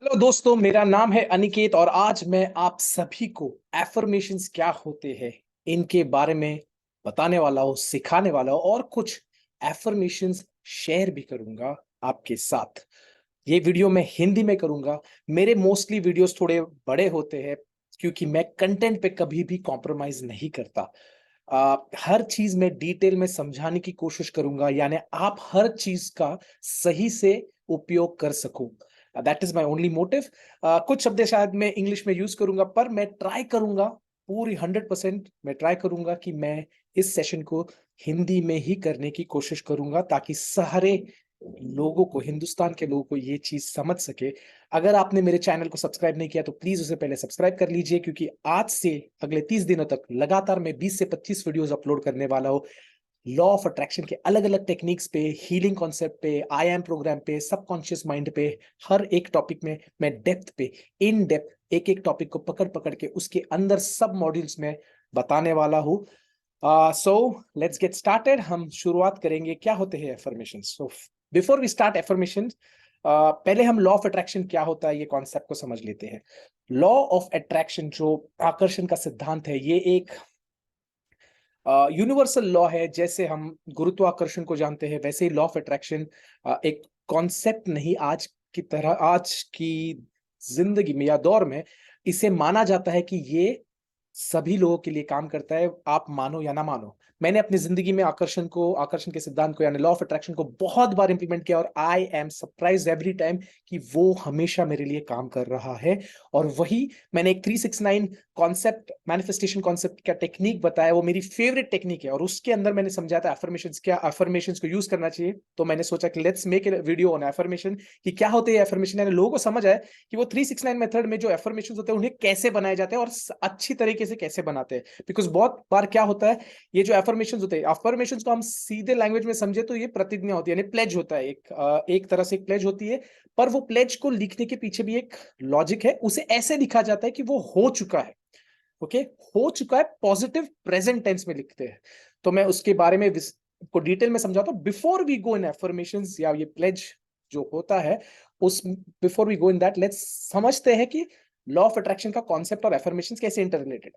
Hello दोस्तों, मेरा नाम है अनिकेत और आज मैं आप सभी को एफर्मेशंस क्या होते हैं इनके बारे में बताने वाला हूँ, सिखाने वाला हूँ और कुछ एफर्मेशंस शेयर भी करूंगा आपके साथ। ये वीडियो मैं हिंदी में करूंगा। मेरे मोस्टली वीडियोस थोड़े बड़े होते हैं क्योंकि मैं कंटेंट पे कभी भी कॉम्प्रोमाइज नहीं करता। हर चीज में डिटेल में समझाने की कोशिश करूंगा, यानी आप हर चीज का सही से उपयोग कर सकूं। That is my only motive. कुछ शब्द शायद मैं इंग्लिश में यूज करूंगा, पर मैं ट्राई करूंगा पूरी 100%। मैं ट्राई करूंगा कि मैं इस सेशन को हिंदी में ही करने की कोशिश करूंगा ताकि सारे लोगों को, हिंदुस्तान के लोगों को ये चीज समझ सके। अगर आपने मेरे चैनल को सब्सक्राइब नहीं किया तो प्लीज उसे पहले सब्सक्राइब कर लीजिए, क्योंकि आज से अगले 30 दिनों तक लगातार मैं 20 से 25 वीडियोस अपलोड करने वाला हूँ। लॉ ऑफ अट्रैक्शन के अलग अलग टेक्निक्स पे, हीलिंग कॉन्सेप्ट पे, आई एम प्रोग्राम पे, सबकॉन्शियस माइंड पे, हर एक टॉपिक में मैं डेप्थ पे, इन डेप्थ एक एक टॉपिक को पकड़ पकड़ के उसके अंदर सब मॉड्यूल्स में बताने वाला हूँ। So let's get started. हम शुरुआत करेंगे क्या होते हैं affirmation. So before we start affirmation, पहले हम लॉ ऑफ अट्रैक्शन क्या होता है ये कॉन्सेप्ट को समझ लेते हैं। लॉ ऑफ अट्रैक्शन जो आकर्षण का सिद्धांत है, ये एक यूनिवर्सल लॉ है। जैसे हम गुरुत्वाकर्षण को जानते हैं, वैसे ही लॉ ऑफ अट्रैक्शन एक कॉन्सेप्ट नहीं, आज की तरह आज की जिंदगी में या दौर में इसे माना जाता है कि ये सभी लोगों के लिए काम करता है, आप मानो या ना मानो। मैंने अपनी जिंदगी में आकर्षण के सिद्धांत को यानी लॉ ऑफ अट्रैक्शन को बहुत बार इंप्लीमेंट किया और I am surprise every time कि वो हमेशा मेरे लिए काम कर रहा है। और वही मैंने एक 369 कॉन्सेप्ट, मैनिफेस्टेशन कॉन्सेप्ट का टेक्निक बताया, वो मेरी फेवरेट टेक्निक है और उसके अंदर मैंने समझाया था एफर्मेशंस क्या, एफर्मेशंस को यूज करना चाहिए। तो मैंने सोचा कि let's make a video on affirmation कि क्या होते हैं एफर्मेशन, यानी लोगों को समझ आए कि वो 369 मेथड में जो एफर्मेशन होते हैं उन्हें कैसे बनाए जाते हैं और अच्छी तरीके से कैसे बनाते हैं। बिकॉज बहुत बार क्या होता है, ये जो एफर्मेशन होते हैं, एफर्मेशन को हम सीधे लैंग्वेज में समझे तो ये प्रतिज्ञा होती है, यानी प्लेज होता है, एक तरह से एक प्लेज होती है। पर वो प्लेज को लिखने के पीछे भी एक लॉजिक है। उसे ऐसे लिखा जाता है कि वो हो चुका है। ओके, हो चुका है, पॉजिटिव प्रेजेंट टेंस में लिखते हैं। तो मैं उसके बारे में को डिटेल में समझाता हूं before we go in affirmations या ये प्लेज जो होता है उस, before we go in that let's समझते हैं कि लॉ ऑफ अट्रैक्शन का कॉन्सेप्ट और एफर्मेशन कैसे इंटर रिलेटेड।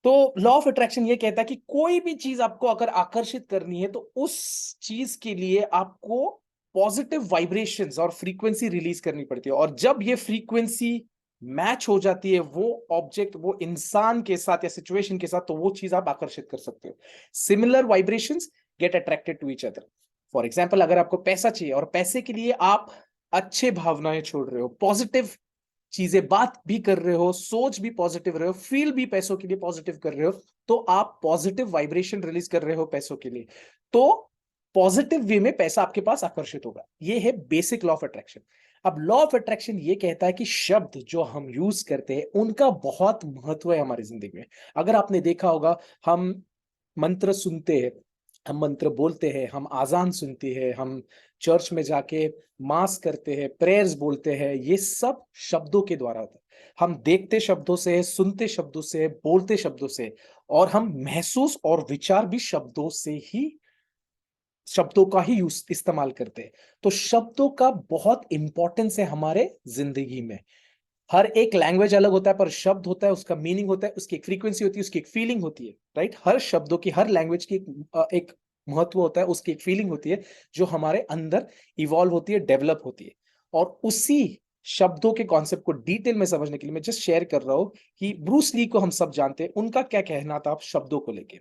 तो लॉ ऑफ अट्रैक्शन ये कहता है कि कोई भी चीज आपको अगर आकर्षित करनी है तो उस चीज के लिए आपको पॉजिटिव वाइब्रेशंस और फ्रीक्वेंसी रिलीज करनी पड़ती है, और जब ये फ्रीक्वेंसी मैच हो जाती है वो ऑब्जेक्ट, वो इंसान के साथ या सिचुएशन के साथ, तो वो चीज आप आकर्षित कर सकते हो। Similar vibrations get attracted to each other. For example, अगर आपको पैसा चाहिए और पैसे के लिए आप अच्छे भावनाएं छोड़ रहे हो, पॉजिटिव चीजें बात भी कर रहे हो, सोच भी पॉजिटिव रहे हो, फील भी पैसों के लिए पॉजिटिव कर रहे हो, तो आप पॉजिटिव वाइब्रेशन रिलीज कर रहे हो पैसों के लिए, तो पॉजिटिव वे में पैसा आपके पास आकर्षित होगा। ये है बेसिक लॉ ऑफ अट्रैक्शन। अब लॉ ऑफ अट्रैक्शन ये कहता है कि शब्द जो हम यूज करते हैं उनका बहुत महत्व है हमारी जिंदगी में। अगर आपने देखा होगा, हम मंत्र सुनते हैं, हम मंत्र बोलते हैं, हम आजान सुनते हैं, हम चर्च में जाके मास करते हैं, प्रेयर्स बोलते हैं, ये सब शब्दों के द्वारा होता है। हम देखते शब्दों से, सुनते शब्दों से, बोलते शब्दों से, और हम महसूस और विचार भी शब्दों से ही, शब्दों का ही यूज इस्तेमाल करते हैं। तो शब्दों का बहुत इंपॉर्टेंस है हमारे जिंदगी में। हर एक लैंग्वेज अलग होता है, पर शब्द होता है, उसका मीनिंग होता है, उसकी एक फ्रीक्वेंसी होती है, उसकी एक फीलिंग होती है। राइट, हर शब्दों की, हर लैंग्वेज की एक महत्व होता है, उसकी एक फीलिंग होती है जो हमारे अंदर इवॉल्व होती है, डेवलप होती है। और उसी शब्दों के कॉन्सेप्ट को डिटेल में समझने के लिए मैं जस्ट शेयर कर रहा हूं कि ब्रूस ली को हम सब जानते हैं, उनका क्या कहना था शब्दों को लेके।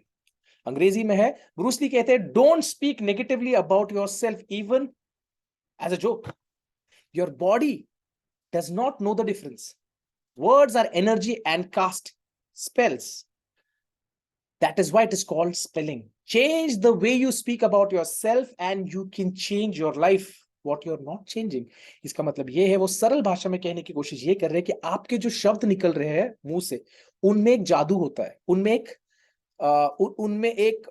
अंग्रेजी में है, ब्रूस ली कहते हैं, don't speak negatively about yourself even as a joke. Your body does not know the difference. Words are energy and cast spells. That is why it is called spelling. Change the way you speak about yourself and you can change your life. What you're not changing. इसका मतलब ये है, वो सरल भाषा में कहने की कोशिश ये कर रहे हैं कि आपके जो शब्द निकल रहे हैं मुंह से, उनमें एक जादू होता है, उनमें एक उनमें एक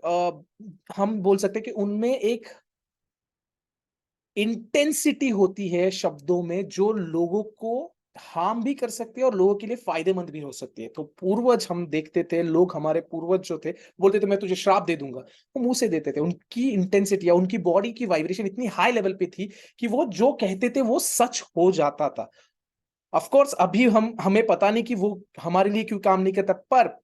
हम बोल सकते हैं कि उनमें एक इंटेंसिटी होती है शब्दों में, जो लोगों को हार्म भी कर सकती है और लोगों के लिए फायदेमंद भी हो सकती है। तो पूर्वज हम देखते थे, लोग हमारे पूर्वज जो थे बोलते थे मैं तुझे श्राप दे दूंगा, वो मुंह से देते थे। उनकी इंटेंसिटी या उनकी बॉडी की वाइब्रेशन इतनी हाई लेवल पे थी कि वो जो कहते थे वो सच हो जाता था। ऑफ कोर्स अभी हमें पता नहीं कि वो हमारे लिए क्यों काम नहीं करता, पर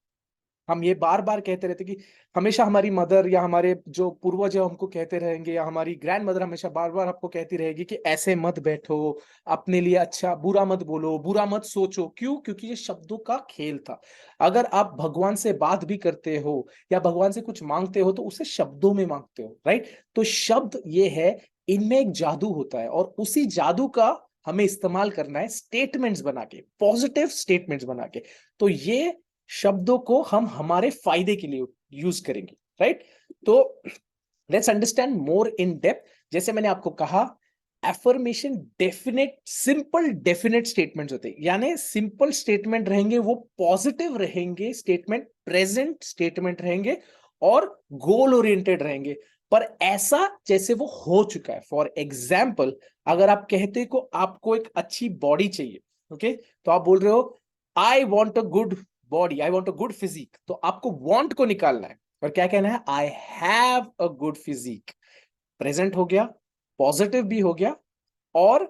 हम ये बार बार कहते रहते कि हमेशा हमारी मदर या हमारे जो पूर्वज है हमको कहते रहेंगे, या हमारी ग्रैंड मदर हमेशा बार बार आपको कहती रहेगी कि ऐसे मत बैठो, अपने लिए अच्छा बुरा मत बोलो, बुरा मत सोचो। क्यों? क्योंकि ये शब्दों का खेल था। अगर आप भगवान से बात भी करते हो या भगवान से कुछ मांगते हो तो उसे शब्दों में मांगते हो, राइट? तो शब्द ये है, इनमें एक जादू होता है और उसी जादू का हमें इस्तेमाल करना है स्टेटमेंट्स बना के, पॉजिटिव स्टेटमेंट्स बना के। तो ये शब्दों को हम हमारे फायदे के लिए यूज करेंगे, राइट? तो let's understand more in depth. जैसे मैंने आपको कहा, affirmation definite, simple definite statements होते हैं, यानी सिंपल स्टेटमेंट रहेंगे, वो पॉजिटिव रहेंगे स्टेटमेंट, प्रेजेंट स्टेटमेंट रहेंगे और गोल ओरिएंटेड रहेंगे, पर ऐसा जैसे वो हो चुका है। फॉर एग्जाम्पल, अगर आप कहते को आपको एक अच्छी बॉडी चाहिए, ओके, तो आप बोल रहे हो I want a good body, I want a good physique, तो आपको वॉन्ट को निकालना है और क्या कहना है? I have a good physique. Present हो गया, पॉजिटिव भी हो गया और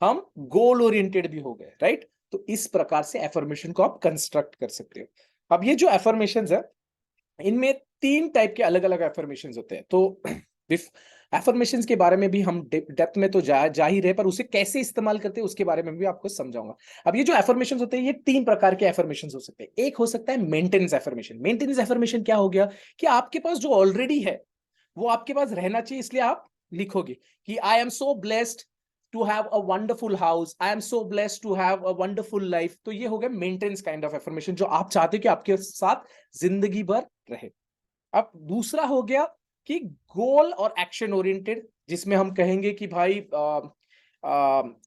हम गोल ओरिएंटेड भी हो गए, राइट? तो इस प्रकार से एफर्मेशन को आप कंस्ट्रक्ट कर सकते हो। अब ये जो एफर्मेशन है, इनमें 3 टाइप के अलग अलग एफर्मेशन होते हैं। तो एफर्मेशन के बारे में भी हम डेप्थ में तो जा ही रहे, पर उसे कैसे इस्तेमाल करते हैं उसके बारे में भी आपको समझाऊंगा। अब ये जो एफर्मेशन होते हैं, ये 3 प्रकार के एफर्मेशन हो सकते हैं। एक हो सकता है मेंटेनेंस एफर्मेशन। मेंटेनेंस एफर्मेशन क्या हो गया कि आपके पास जो ऑलरेडी है वो आपके पास रहना चाहिए, इसलिए आप लिखोगे कि I am so blessed to have a wonderful house, I am so blessed to have a wonderful life. तो ये हो गया मेंटेनेंस काइंड ऑफ एफर्मेशन, जो आप चाहते हो कि आपके साथ जिंदगी भर रहे। अब दूसरा हो गया कि गोल और एक्शन ओरिएंटेड, जिसमें हम कहेंगे कि भाई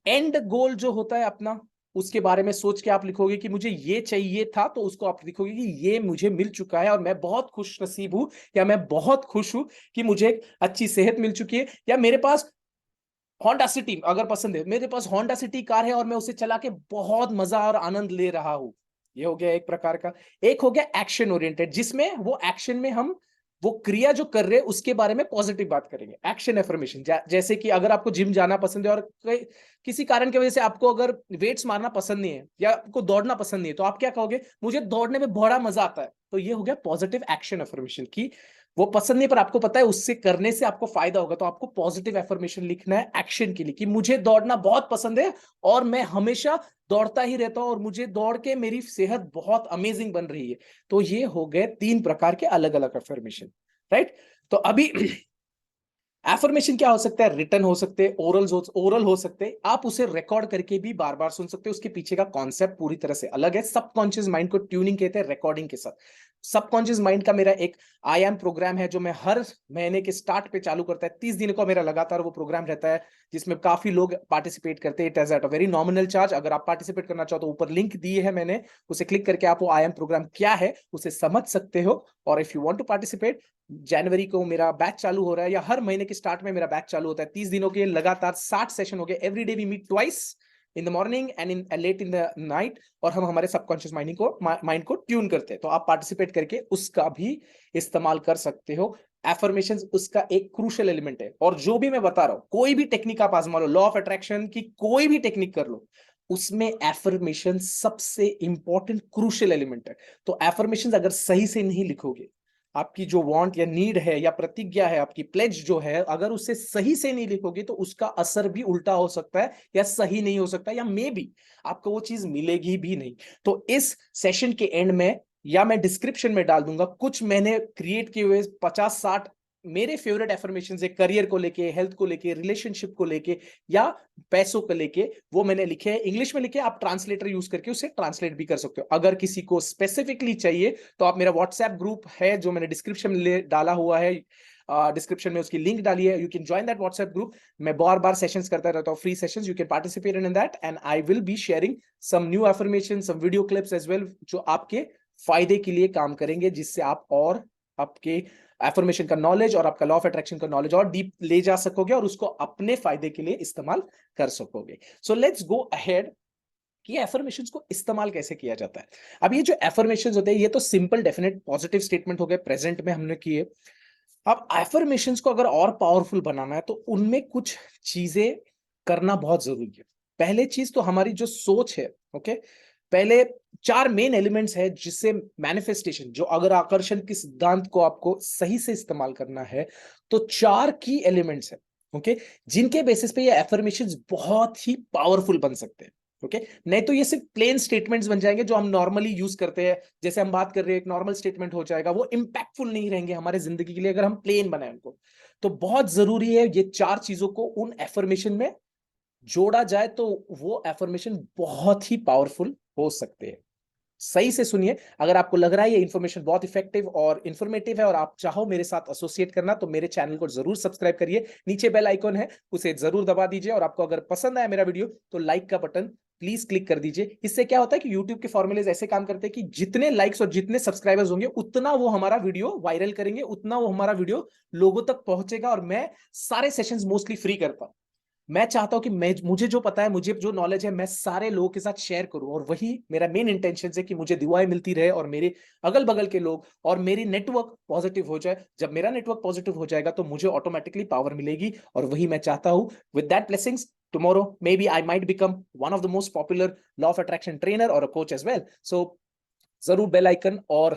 एंड गोल जो होता है अपना, उसके बारे में सोच के आप लिखोगे कि मुझे ये चाहिए था, तो उसको आप लिखोगे कि ये मुझे मिल चुका है और मैं बहुत खुश नसीब हूं, या मैं बहुत खुश हूं कि मुझे एक अच्छी सेहत मिल चुकी है, या मेरे पास होंडा सिटी अगर पसंद है, मेरे पास होंडा सिटी कार है और मैं उसे चला के बहुत मजा और आनंद ले रहा हूं। ये हो गया एक प्रकार का। एक हो गया एक्शन ओरिएंटेड, जिसमें वो एक्शन में हम वो क्रिया जो कर रहे हैं उसके बारे में पॉजिटिव बात करेंगे, एक्शन एफर्मेशन। जैसे कि अगर आपको जिम जाना पसंद है और किसी कारण की वजह से आपको अगर वेट्स मारना पसंद नहीं है या आपको दौड़ना पसंद नहीं है, तो आप क्या कहोगे? मुझे दौड़ने में बड़ा मजा आता है। तो ये हो गया पॉजिटिव एक्शन एफर्मेशन की वो पसंद नहीं, पर आपको पता है उससे करने से आपको फायदा होगा, तो आपको पॉजिटिव एफर्मेशन लिखना है एक्शन के लिए कि मुझे दौड़ना बहुत पसंद है और मैं हमेशा दौड़ता ही रहता हूं और मुझे दौड़ के मेरी सेहत बहुत अमेजिंग बन रही है। तो ये हो गए 3 प्रकार के अलग अलग एफर्मेशन, राइट? तो अभी एफर्मेशन क्या हो सकता है? रिटन हो सकते हैं, ओरल हो सकते हैं, आप उसे रिकॉर्ड करके भी बार बार सुन सकते हो। उसके पीछे का कॉन्सेप्ट पूरी तरह से अलग है। सबकॉन्शियस माइंड को ट्यूनिंग कहते हैं रिकॉर्डिंग के साथ। सबकॉन्शियस माइंड का मेरा एक आई एम प्रोग्राम है जो मैं हर महीने के स्टार्ट पे चालू करता है। 30 दिन का मेरा लगातार वो प्रोग्राम रहता है, जिसमें काफी लोग पार्टिसिपेट करते हैं। It is at a very nominal charge. अगर आप पार्टिसिपेट करना चाहो तो ऊपर लिंक दिए है मैंने, उसे क्लिक करके आप वो आई एम प्रोग्राम क्या है उसे समझ सकते हो। और if you want to participate, जनवरी को मेरा बैच चालू हो रहा है, या हर महीने के स्टार्ट में मेरा बैच चालू होता है। 30 दिनों के लगातार 60 सेशन हो गए। Every day we meet twice in the morning and in late in the night, और हम हमारे सबकॉन्शियस माइंड को ट्यून करते हैं। तो आप पार्टिसिपेट करके उसका भी इस्तेमाल कर सकते हो। एफर्मेशन उसका एक क्रूशियल एलिमेंट है। और जो भी मैं बता रहा हूं, कोई भी टेक्निक आप आजमा लो, लॉ ऑफ अट्रैक्शन की कोई भी टेक्निक कर लो, उसमें एफर्मेशन सबसे इंपॉर्टेंट क्रूशियल एलिमेंट है। तो एफर्मेशन अगर सही से नहीं लिखोगे, आपकी जो वांट या नीड है या प्रतिज्ञा है, आपकी प्लेज जो है, अगर उसे सही से नहीं लिखोगे तो उसका असर भी उल्टा हो सकता है या सही नहीं हो सकता, या मे बी आपको वो चीज मिलेगी भी नहीं। तो इस सेशन के एंड में या मैं डिस्क्रिप्शन में डाल दूंगा कुछ मैंने क्रिएट किए हुए 50-60 मेरे फेवरेट एफर्मेशन है, करियर को लेके, हेल्थ को लेके, रिलेशनशिप को लेके या पैसों को लेके। वो मैंने लिखे हैं, इंग्लिश में लिखे, आप ट्रांसलेटर यूज करके उसे ट्रांसलेट भी कर सकते हो। अगर किसी को स्पेसिफिकली चाहिए तो आप, मेरा व्हाट्सएप ग्रुप है जो मैंने डिस्क्रिप्शन में डाला हुआ है, डिस्क्रिप्शन में उसकी लिंक डाली है, you can join that WhatsApp group. मैं बार बार सेशंस करता रहता हूँ, free sessions, you can participate in that and I will be sharing some new affirmation, some video clips as well, जो आपके फायदे के लिए काम करेंगे, जिससे आप और आपके एफर्मेशन का नॉलेज और आपका लॉ ऑफ अट्रैक्शन का नॉलेज और डीप ले जा सकोगे और उसको अपने फायदे के लिए इस्तेमाल कर सकोगे। So let's go ahead. कि एफर्मेशंस को इस्तेमाल कैसे किया जाता है। अब ये जो एफर्मेशंस होते हैं ये तो सिंपल डेफिनेट पॉजिटिव स्टेटमेंट हो गए, प्रेजेंट में हमने किए। अब एफर्मेशंस को अगर और पावरफुल बनाना है तो उनमें कुछ चीजें करना बहुत जरूरी है। पहले चीज तो हमारी जो सोच है, ओके, पहले 4 मेन एलिमेंट्स है जिससे मैनिफेस्टेशन, जो अगर आकर्षण के सिद्धांत को आपको सही से इस्तेमाल करना है तो 4 की एलिमेंट्स है, ओके, जिनके बेसिस पे ये एफर्मेशंस बहुत ही पावरफुल बन सकते हैं। ओके, नहीं तो ये सिर्फ प्लेन स्टेटमेंट्स बन जाएंगे जो हम नॉर्मली यूज करते हैं, जैसे हम बात कर रहे हैं एक नॉर्मल स्टेटमेंट हो जाएगा, वो इंपैक्टफुल नहीं रहेंगे हमारे जिंदगी के लिए अगर हम प्लेन बनाए उनको। तो बहुत जरूरी है ये 4 चीजों को उन एफर्मेशन में जोड़ा जाए तो वो एफर्मेशन बहुत ही पावरफुल हो सकते हैं। सही से सुनिए, अगर आपको लग रहा है ये इन्फॉर्मेशन बहुत इफेक्टिव और इन्फॉर्मेटिव है और आप चाहो मेरे साथ एसोसिएट करना तो मेरे चैनल को जरूर सब्सक्राइब करिए, नीचे बेल आइकॉन है उसे जरूर दबा दीजिए, और आपको अगर पसंद आया मेरा वीडियो तो लाइक का बटन प्लीज क्लिक कर दीजिए। इससे क्या होता है कि YouTube के फॉर्मूलेज ऐसे काम करते हैं कि जितने लाइक्स और जितने सब्सक्राइबर्स होंगे उतना वो हमारा वीडियो वायरल करेंगे, उतना वो हमारा वीडियो लोगों तक पहुंचेगा, और मैं सारे सेशंस मोस्टली फ्री करता हूं। मैं चाहता हूं कि मुझे जो पता है, मुझे जो नॉलेज है, मैं सारे लोगों के साथ शेयर करूं, और वही मेरा मेन इंटेंशन है कि मुझे दुआएं मिलती रहे और मेरे अगल बगल के लोग और मेरी नेटवर्क पॉजिटिव हो जाए। जब मेरा नेटवर्क पॉजिटिव हो जाएगा तो मुझे ऑटोमेटिकली पावर मिलेगी, और वही मैं चाहता हूं। With that blessings, tomorrow maybe I might become one of the most popular law of attraction trainer or a coach as well. So जरूर बेल आइकन और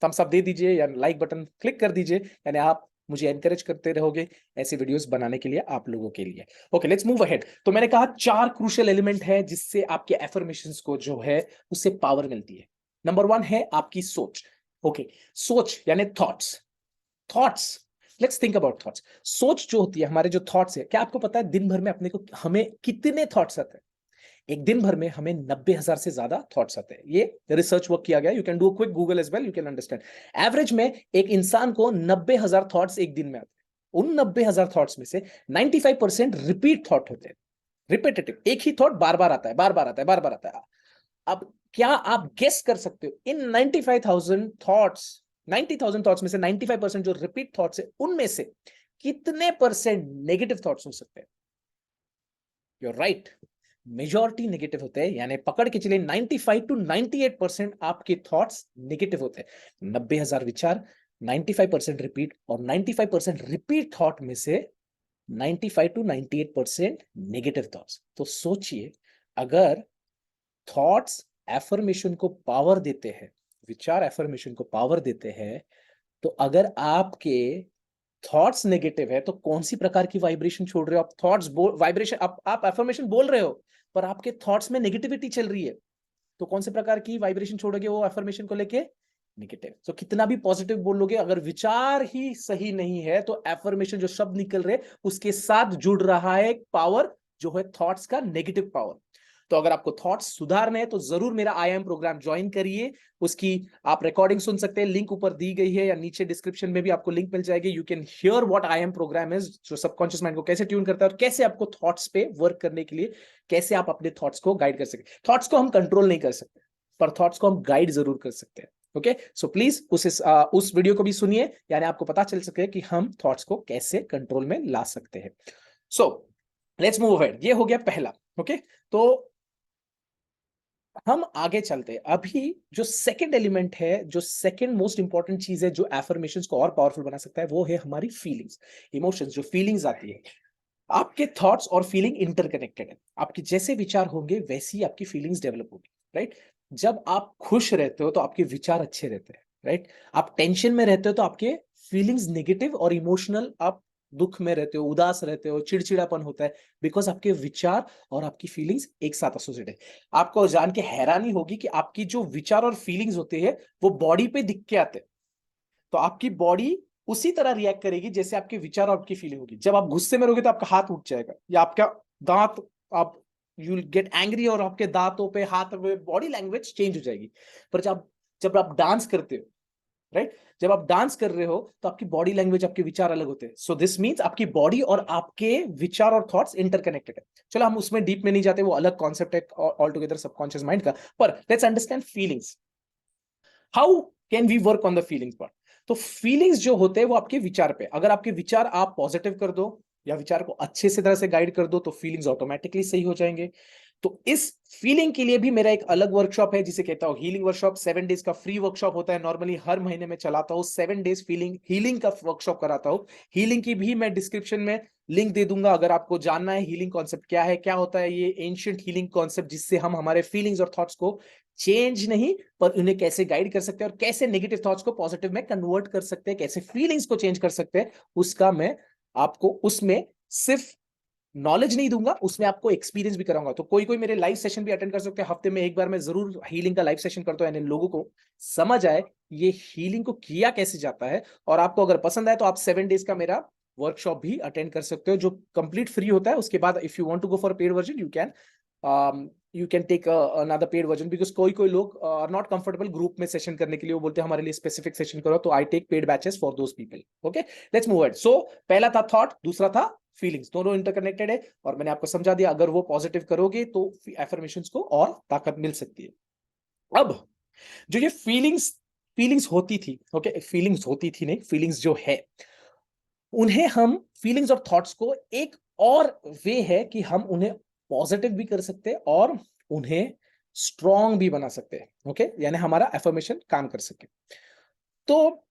थम्स अप दे दीजिए या लाइक बटन क्लिक कर दीजिए, यानी आप मुझे एनकरेज करते रहोगे ऐसे वीडियोस बनाने के लिए आप लोगों के लिए। Okay, let's move ahead. तो मैंने कहा 4 क्रूशियल एलिमेंट है जिससे आपके एफर्मेशंस को जो है उससे पावर मिलती है। नंबर 1 है आपकी सोच। ओके, सोच यानी thoughts. Thoughts, let's think about thoughts. सोच जो होती है, हमारे जो थॉट्स है, क्या आपको पता है दिन भर में अपने को हमें कितने थॉट्स आते हैं? एक दिन भर में हमें 90,000 से ज्यादा थॉट्स आते हैं। ये रिसर्च वर्क किया गया, you can do quick Google as well, you can understand. Average में एक इंसान को 90,000 थॉट्स एक दिन में आते हैं। उन 90,000 थॉट्स में से 95% रिपीट थॉट होते हैं, रिपीटेटिव, एक ही थॉट बार बार आता है, बार बार आता है, बार बार आता है। अब क्या आप गेस कर सकते हो इन 95,000 थॉट्स, 90,000 थॉट्स में से 95% जो रिपीट थॉट्स है उनमें से कितने परसेंट नेगेटिव थॉट्स हो सकते हैं? You are right, majority negative होते हैं, यानी पकड़ के चलिए 95 to 98% आपके थॉट्स नेगेटिव होते हैं। 90,000 विचार, 95% रिपीट, और 95% रिपीट थॉट में से 95 to 98% नेगेटिव थॉट्स। तो सोचिए, अगर थॉट्स एफर्मेशन को पावर देते हैं, विचार एफर्मेशन को पावर देते हैं, तो अगर आपके थॉट्स नेगेटिव है तो कौन सी प्रकार की वाइब्रेशन छोड़ रहे हो आप? थॉट्स वाइब्रेशन, आप एफर्मेशन बोल रहे हो पर आपके थॉट्स में नेगेटिविटी चल रही है, तो कौन से प्रकार की वाइब्रेशन छोड़ोगे वो एफर्मेशन को लेके? नेगेटिव। तो कितना भी पॉजिटिव बोल लोगे, अगर विचार ही सही नहीं है तो एफर्मेशन जो शब्द निकल रहे उसके साथ जुड़ रहा है पावर, जो है थॉट्स का नेगेटिव पावर। तो अगर आपको थॉट्स सुधारने हैं तो जरूर मेरा IIM प्रोग्राम ज्वाइन करिए। उसकी आप रिकॉर्डिंग सुन सकते हैं, लिंक ऊपर दी गई है या नीचे डिस्क्रिप्शन में भी आपको लिंक मिल जाएगी। You can hear what IIM program is, जो सबकॉन्शियस माइंड को कैसे ट्यून करता है और कैसे आपको थॉट्स पे वर्क करने के लिए, कैसे आप अपने थॉट्स को गाइड कर सकते। थॉट्स को हम कंट्रोल नहीं कर सकते पर थॉट्स को हम गाइड जरूर कर सकते हैं। ओके, सो प्लीज उस वीडियो को भी सुनिए, यानी आपको पता चल सके कि हम थॉट्स को कैसे कंट्रोल में ला सकते हैं। सो लेट्स मूव अहेड, ये हो गया पहला। ओके, तो हम आगे चलते हैं। अभी जो सेकंड एलिमेंट है, जो सेकंड मोस्ट इंपॉर्टेंट चीज है जो एफर्मेशंस को और पावरफुल बना सकता है, वो है हमारी फीलिंग्स, इमोशंस। जो फीलिंग्स आती है, आपके थॉट्स और फीलिंग इंटरकनेक्टेड है। आपके जैसे विचार होंगे वैसी आपकी फीलिंग्स डेवलप होगी, राइट? जब आप खुश रहते हो तो आपके विचार अच्छे रहते हैं, राइट? आप टेंशन में रहते हो तो आपके फीलिंग्स नेगेटिव और इमोशनल, आप दुख में रहते हो, उदास रहते हो, चिड़चिड़ापन होता है, बिकॉज आपके विचार और आपकी फीलिंग्स एक साथ एसोसिएटेड है। आपको जान के हैरानी होगी कि आपकी जो विचार और फीलिंग्स होते हैं वो बॉडी पे दिख के आते हैं। तो आपकी बॉडी उसी तरह रिएक्ट करेगी जैसे आपके विचार और आपकी फीलिंग होगी। जब आप गुस्से में रहोगे तो आपका हाथ उठ जाएगा या आपका दांत, आप यू विल गेट एंग्री और आपके दांतों पे, हाथ पे, बॉडी लैंग्वेज चेंज हो जाएगी। पर जब आप डांस करते हो, राइट, जब आप डांस कर रहे हो तो आपकी बॉडी लैंग्वेज, आपके विचार अलग होते हैं। सो दिस मींस आपकी बॉडी और आपके विचार और थॉट्स इंटरकनेक्टेड है। चलो हम उसमें डीप में नहीं जाते, वो अलग कॉन्सेप्ट है ऑल टुगेदर सबकॉन्शियस माइंड का। पर let's understand feelings. How can we work on the feelings part? तो फीलिंग्स जो होते हैं वो आपके विचार पे, अगर आपके विचार आप पॉजिटिव कर दो या विचार को अच्छे से तरह से गाइड कर दो तो फीलिंग्स ऑटोमेटिकली सही हो जाएंगे। तो इस फीलिंग के लिए भी मेरा एक अलग वर्कशॉप है जिसे कहता हूँ हीलिंग वर्कशॉप। 7 डेज का फ्री वर्कशॉप होता है, नॉर्मली हर महीने में चलाता हूँ। 7 डेज फीलिंग हीलिंग का वर्कशॉप कराता हूँ। हीलिंग की भी मैं डिस्क्रिप्शन में लिंक दे दूंगा, अगर आपको जानना है हीलिंग कॉन्सेप्ट क्या है, क्या होता है ये एंशिएंट हीलिंग कॉन्सेप्ट, जिससे हम हमारे फीलिंग्स और थॉट्स को चेंज नहीं पर उन्हें कैसे गाइड कर सकते हैं और कैसे नेगेटिव थॉट्स को पॉजिटिव में कन्वर्ट कर सकते हैं, कैसे फीलिंग्स को चेंज कर सकते हैं, उसका मैं आपको उसमें सिर्फ नॉलेज नहीं दूंगा, उसमें आपको एक्सपीरियंस भी कराऊंगा। तो कोई कोई मेरे लाइव सेशन भी अटेंड कर सकते हैं, हफ्ते में एक बार मैं जरूर हीलिंग का लाइव सेशन करता हूं, यानी लोगों को समझ आए ये हीलिंग को किया कैसे जाता है। और आपको अगर पसंद आए तो आप 7 डेज का मेरा वर्कशॉप भी अटेंड कर सकते हो, जो कंप्लीट फ्री होता है। उसके बाद if you want to go for paid version you can take another paid version, because कोई कोई लोग आर नॉट कंफर्टेबल ग्रुप में सेशन करने के लिए, वो बोलते हैं हमारे लिए स्पेसिफिक सेशन करो, तो I take paid batches for those people. Okay, let's move it. So पहला था थॉट, दूसरा था फीलिंग्स, दोनों इंटरकनेक्टेड है और मैंने आपको समझा दिया, अगर वो पॉजिटिव करोगे तो एफर्मेशंस को और ताकत मिल सकती है। अब जो ये फीलिंग्स फीलिंग्स होती थी, ओके, फीलिंग्स होती थी नहीं, फीलिंग्स जो है उन्हें हम फीलिंग्स और थॉट्स को एक और वे है कि हम उन्हें पॉजिटिव भी कर सकते हैं और उन्हें स्ट्रॉन्ग भी बना सकते हैं। ओके, यानी हमारा एफर्मेशन काम कर सके। तो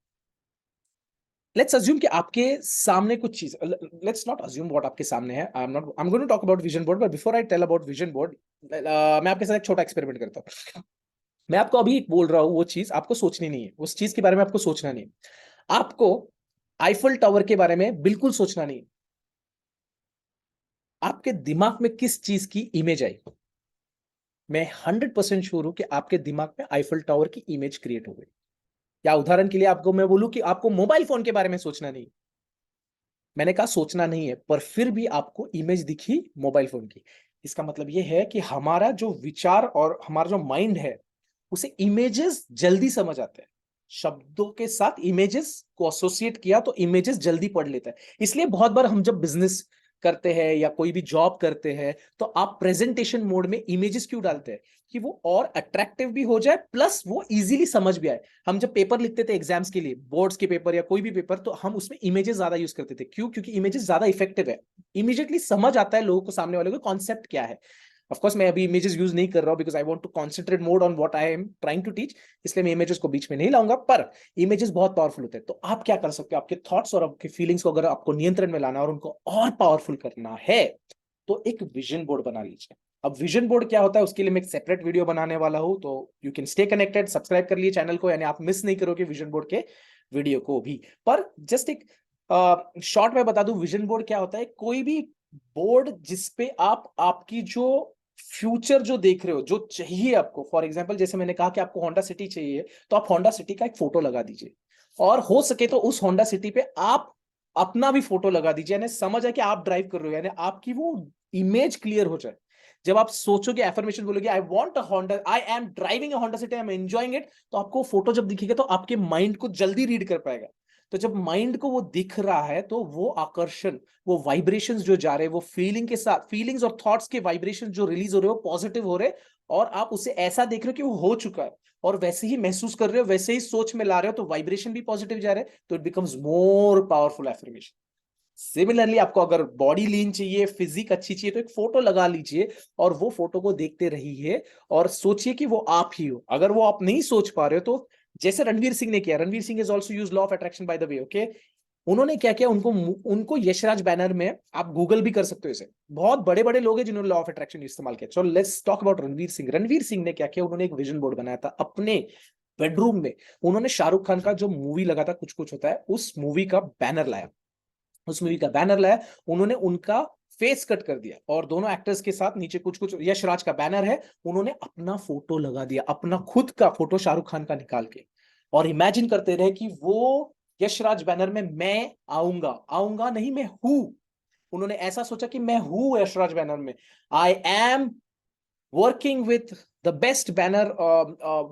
लेट्स अज्यूम कि आपके सामने कुछ चीज, लेट्स नॉट अज्यूम व्हाट आपके सामने है, I am going to talk about vision board, but before I tell about vision board मैं आपके साथ एक छोटा एक्सपेरिमेंट करता हूं। मैं आपको अभी बोल रहा हूं, वो चीज आपको सोचनी नहीं है, उस चीज के बारे में आपको सोचना नहीं है। आपको आईफल टावर के बारे में बिल्कुल सोचना नहीं है। आपके दिमाग में किस चीज की इमेज आई? मैं 100% श्योर हूं कि आपके दिमाग में आईफल टावर की इमेज क्रिएट हो गई। या उदाहरण के लिए आपको मैं बोलूं कि आपको मोबाइल फोन के बारे में सोचना नहीं, मैंने कहा सोचना नहीं है, पर फिर भी आपको इमेज दिखी मोबाइल फोन की। इसका मतलब यह है कि हमारा जो विचार और हमारा जो माइंड है उसे इमेजेस जल्दी समझ आते हैं। शब्दों के साथ इमेजेस को एसोसिएट किया तो इमेजेस जल्दी पढ़ लेता है। इसलिए बहुत बार हम जब बिजनेस करते हैं या कोई भी जॉब करते हैं तो आप प्रेजेंटेशन मोड में इमेजेस क्यों डालते हैं? कि वो और अट्रैक्टिव भी हो जाए, प्लस वो इजीली समझ भी आए। हम जब पेपर लिखते थे एग्जाम्स के लिए, बोर्ड्स के पेपर या कोई भी पेपर, तो हम उसमें इमेजेस ज्यादा यूज करते थे। क्यों? क्योंकि इमेजेस ज्यादा इफेक्टिव है, इमीडिएटली समझ आता है लोगों को, सामने वाले को कॉन्सेप्ट क्या है। ऑफ कोर्स मैं अभी इमेजेस यूज नहीं कर रहा हूं because I want to concentrate more on what I am trying to teach, इसलिए मैं इमेजेस को बीच में नहीं लाऊंगा। पर इमेजेस बहुत पावरफुल होते हैं। तो आप क्या कर सकते हो, आपके थॉट्स और आपके फीलिंग्स को अगर आपको नियंत्रण में लाना और उनको और पावरफुल करना है तो एक विजन बोर्ड बना लीजिए। अब विजन बोर्ड क्या होता है उसके लिए मैं एक सेपरेट वीडियो बनाने वाला हूं, तो you can stay connected, subscribe कर लिए चैनल को, यानी आप मिस नहीं करोगे विजन बोर्ड के वीडियो को भी। पर जस्ट एक शॉर्ट में बता दूं विजन बोर्ड क्या होता है। कोई भी बोर्ड जिसपे आप आपकी जो फ्यूचर जो देख रहे हो, जो चाहिए आपको, फॉर एग्जांपल जैसे मैंने कहा कि आपको होंडा सिटी चाहिए, तो आप होंडा सिटी का एक फोटो लगा दीजिए और हो सके तो उस होंडा सिटी पे आप अपना भी फोटो लगा दीजिए, यानी समझ आए कि आप ड्राइव कर रहे हो, यानी आपकी वो इमेज क्लियर हो जाए। जब आप सोचोगे, एफर्मेशन बोलोगे, I want a Honda, I am driving a Honda city, I am enjoying it, तो आपको फोटो जब दिखेगा तो आपके माइंड को जल्दी रीड कर पाएगा। तो जब माइंड को वो दिख रहा है तो वो आकर्षण, वो वाइब्रेशंस जो जा रहे हैं, वो फीलिंग के साथ, फीलिंग्स और थॉट्स के वाइब्रेशन जो रिलीज हो रहे हो पॉजिटिव हो रहे, और आप उसे ऐसा देख रहे हो कि वो हो चुका है और वैसे ही महसूस कर रहे हो, वैसे ही सोच में ला रहे हो, तो वाइब्रेशन भी पॉजिटिव जा रहे हैं, तो it becomes more powerful affirmation. Similarly आपको अगर बॉडी लीन चाहिए, फिजिक अच्छी चाहिए, तो एक फोटो लगा लीजिए और वो फोटो को देखते रहिए और सोचिए कि वो आप ही हो। अगर वो आप नहीं सोच पा रहे हो तो जैसे रणवीर सिंह ने किया, Ranveer Singh is also use law of attraction by the way, okay. उन्होंने क्या किया, उनको उनको यशराज बैनर में, आप गूगल भी कर सकते हो इसे, बहुत बड़े बड़े लोग हैं जिन्होंने लॉ ऑफ अट्रैक्शन इस्तेमाल किया। चलो let's talk about Ranveer Singh. Ranveer Singh ने क्या किया, उन्होंने एक विजन बोर्ड बनाया था अपने बेडरूम में। उन्होंने शाहरुख खान का जो मूवी लगा था कुछ कुछ होता है, उस मूवी का बैनर लाया, उस मूवी का बैनर लाया, उन्होंने उनका फेस कट कर दिया और दोनों एक्टर्स के साथ नीचे कुछ कुछ यश राज का बैनर है, उन्होंने अपना फोटो लगा दिया, अपना खुद का फोटो शाहरुख खान का निकाल के, और इमेजिन करते रहे कि वो यश राज बैनर में मैं आऊंगा, आऊंगा नहीं मैं हूं। उन्होंने ऐसा सोचा कि मैं हूं यशराज बैनर में, आई am working with the best banner,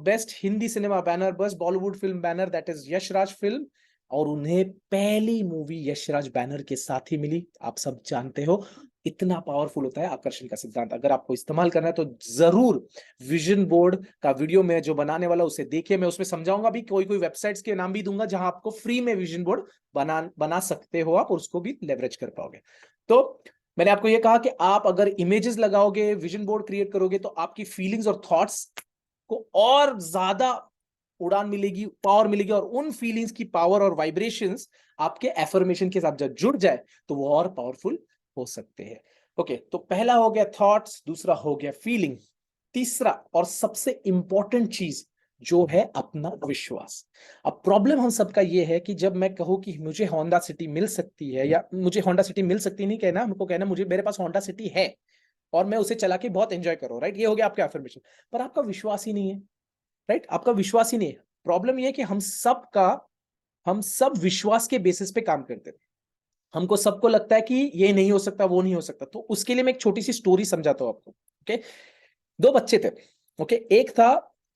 best Hindi cinema banner, best Bollywood film banner, that is Yashraj film. और उन्हें पहली मूवी यशराज बैनर के साथ ही मिली। आप सब जानते हो इतना पावरफुल होता है आकर्षण का सिद्धांत। अगर आपको इस्तेमाल करना है तो जरूर विजन बोर्ड का वीडियो में जो बनाने वाला उसे देखिए। मैं उसमें समझाऊंगा भी, कोई कोई वेबसाइट्स के नाम भी दूंगा जहां आपको फ्री में विजन बोर्ड बना सकते हो आप और उसको भी लेवरेज कर पाओगे। तो मैंने आपको ये कहा कि आप अगर इमेजेस लगाओगे, विजन बोर्ड क्रिएट करोगे, तो आपकी फीलिंग्स और थॉट्स को और ज्यादा उड़ान मिलेगी, पावर मिलेगी, और उन फीलिंग्स की पावर और वाइब्रेशंस आपके एफर्मेशन के साथ जब जुड़ जाए तो वो और पावरफुल हो सकते हैं। ओके, तो पहला हो गया थॉट्स, दूसरा हो गया फीलिंग, तीसरा और सबसे इंपॉर्टेंट चीज जो है अपना विश्वास। अब प्रॉब्लम हम सबका ये है कि जब मैं कहूं कि मुझे होंडा सिटी मिल सकती है, या मुझे होंडा सिटी मिल सकती नहीं कहना, हमको कहना मुझे, मेरे पास होंडा सिटी है और मैं उसे चला के बहुत एंजॉय करूं, राइट, ये हो गया आपका एफर्मेशन। पर आपका विश्वास ही नहीं है, राइट, आपका विश्वास ही नहीं है। प्रॉब्लम ये है कि हम सब विश्वास के बेसिस पे काम करते हैं। हमको सबको लगता है कि ये नहीं हो सकता, वो नहीं हो सकता। तो उसके लिए मैं एक छोटी सी स्टोरी समझाता हूं आपको। ओके, दो बच्चे थे। ओके, एक था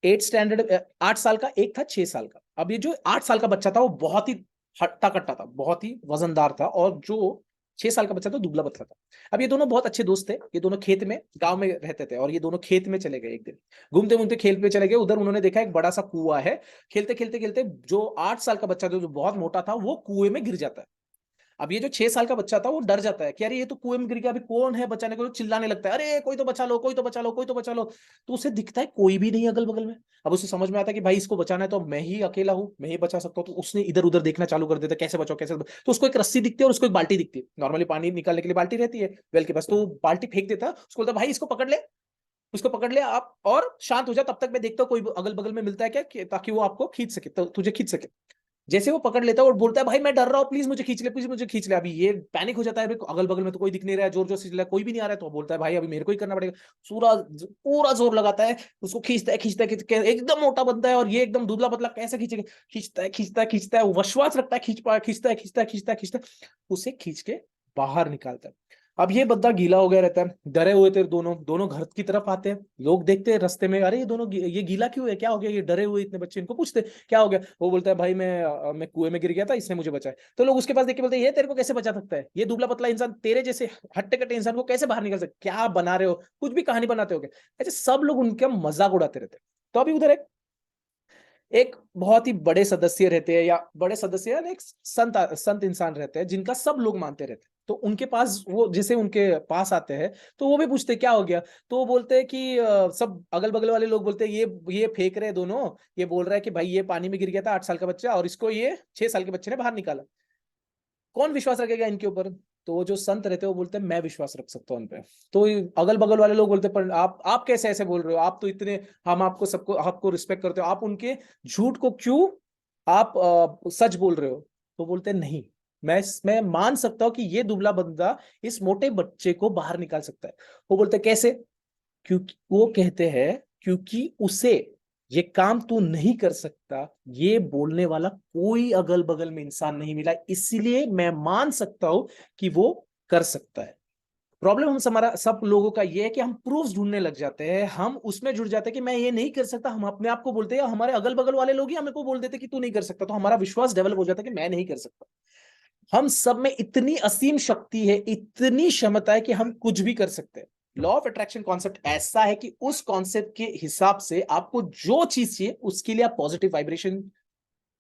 8 स्टैंडर्ड, 8 साल का, एक था 6 साल का। अब ये जो 8 साल का बच्चा था वो बहुत ही हट्टा कट्टा था, बहुत ही वजनदार था, और जो 6 साल का बच्चा था दुबला पतला था। अब ये दोनों बहुत अच्छे दोस्त थे। ये दोनों खेत में, गांव में रहते थे, और ये दोनों खेत में चले गए एक दिन, घूमते घूमते खेत पे चले गए। उधर उन्होंने देखा एक बड़ा सा कुआं है। खेलते खेलते खेलते जो 8 साल का बच्चा था, जो बहुत मोटा था, वो कुएं में गिर जाता है। अब ये जो 6 साल का बच्चा था वो डर जाता है कि अरे ये तो कुएं में गिर गया, अभी कौन है बचाने को, चिल्लाने लगता है, अरे कोई तो बचा लो, कोई तो बचा लो, कोई तो बचा लो। तो उसे दिखता है कोई भी नहीं अगल बगल में। अब उसे समझ में आता है कि भाई इसको बचाना है तो मैं ही अकेला हूं, मैं ही बचा सकता हूँ। तो उसने इधर उधर देखना चालू कर देता है, कैसे बचाओ कैसे बचाओ। तो उसको एक रस्सी दिखती है और उसको एक बाल्टी दिखती है, नॉर्मली पानी निकालने के लिए बाल्टी रहती है वेल के पास। तो वो बाल्टी फेंक देता है, उसको बोलता है भाई इसको पकड़ ले, उसको पकड़ ले आप, और शांत हो जा, तब तक मैं देखता हूँ कोई अगल बगल में मिलता है क्या, ताकि वो आपको खींच सके, तो तुझे खींच सके। जैसे वो पकड़ लेता है और बोलता है भाई मैं डर रहा हूँ, प्लीज मुझे खींच ले, प्लीज मुझे खींच ले। अभी ये पैनिक हो जाता है, अगल बगल में तो कोई दिख नहीं रहा है, जोर जोर से चिल्ला, कोई भी नहीं आ रहा है। तो बोलता है भाई अभी मेरे को ही करना पड़ेगा। पूरा पूरा जोर लगाता है, उसको खींचता है खींचता है खींचता है, एकदम मोटा बनता है और ये एकदम दुबला पतला, कैसे खींचेगा, खींचता है खींचता है खींचता है, विश्वास रखता है खींच पा, खींचता है खींचता है खींचता है खींचता है, उसे खींच के बाहर निकालता है। अब ये बंदा गीला हो गया रहता है, डरे हुए थे दोनों, दोनों घर की तरफ आते हैं। लोग देखते हैं रास्ते में, अरे ये दोनों ये गीला क्यों है, क्या हो गया, ये डरे हुए इतने बच्चे, इनको पूछते क्या हो गया। वो बोलता है भाई मैं कुएं में गिर गया था, इसने मुझे बचाया। तो लोग उसके पास देख के बोलते हैं ये तेरे को कैसे बचा सकता है, ये दुबला पतला इंसान तेरे जैसे हट्टे कट्टे इंसान को कैसे बाहर निकल सकता, क्या बना रहे हो, कुछ भी कहानी बनाते हो क्या। ऐसे सब लोग उनका मजाक उड़ाते रहते हैं। तो अभी उधर एक एक बहुत ही बड़े सदस्य रहते हैं, या बड़े सदस्य या एक संत संत इंसान रहते हैं जिनका सब लोग मानते रहते हैं। तो उनके पास वो जैसे उनके पास आते हैं तो वो भी पूछते क्या हो गया। तो वो बोलते हैं कि सब अगल बगल वाले लोग बोलते हैं ये फेंक रहे दोनों, ये बोल रहा है कि भाई ये पानी में गिर गया था 8 साल का बच्चा, और इसको ये 6 साल के बच्चे ने बाहर निकाला। कौन विश्वास रखेगा इनके ऊपर। तो वो जो संत रहते हैं वो बोलते हैं मैं विश्वास रख सकता हूँ उन पे। तो अगल बगल वाले लोग बोलते हैं पर आप कैसे ऐसे बोल रहे हो, आप तो इतने, हम आपको सबको आपको रिस्पेक्ट करते हो, आप उनके झूठ को क्यों आप सच बोल रहे हो। तो बोलते हैं नहीं, मैं मान सकता हूं कि ये दुबला बंदा इस मोटे बच्चे को बाहर निकाल सकता है। वो बोलते हैं कैसे, क्योंकि वो कहते हैं क्योंकि उसे ये काम तू नहीं कर सकता ये बोलने वाला कोई अगल बगल में इंसान नहीं मिला, इसीलिए मैं मान सकता हूं कि वो कर सकता है। प्रॉब्लम हम हमारा सब लोगों का ये है कि हम प्रूफ्स ढूंढने लग जाते हैं, हम उसमें जुड़ जाते हैं कि मैं ये नहीं कर सकता, हम अपने आप को बोलते हैं, हमारे अगल बगल वाले लोग ही हमें को बोल देते कि तू नहीं कर सकता, तो हमारा विश्वास डेवलप हो जाता है कि मैं नहीं कर सकता। हम सब में इतनी असीम शक्ति है, इतनी क्षमता है कि हम कुछ भी कर सकते हैं। लॉ ऑफ अट्रैक्शन कॉन्सेप्ट ऐसा है कि उस कॉन्सेप्ट के हिसाब से आपको जो चीज चाहिए उसके लिए आप पॉजिटिव वाइब्रेशन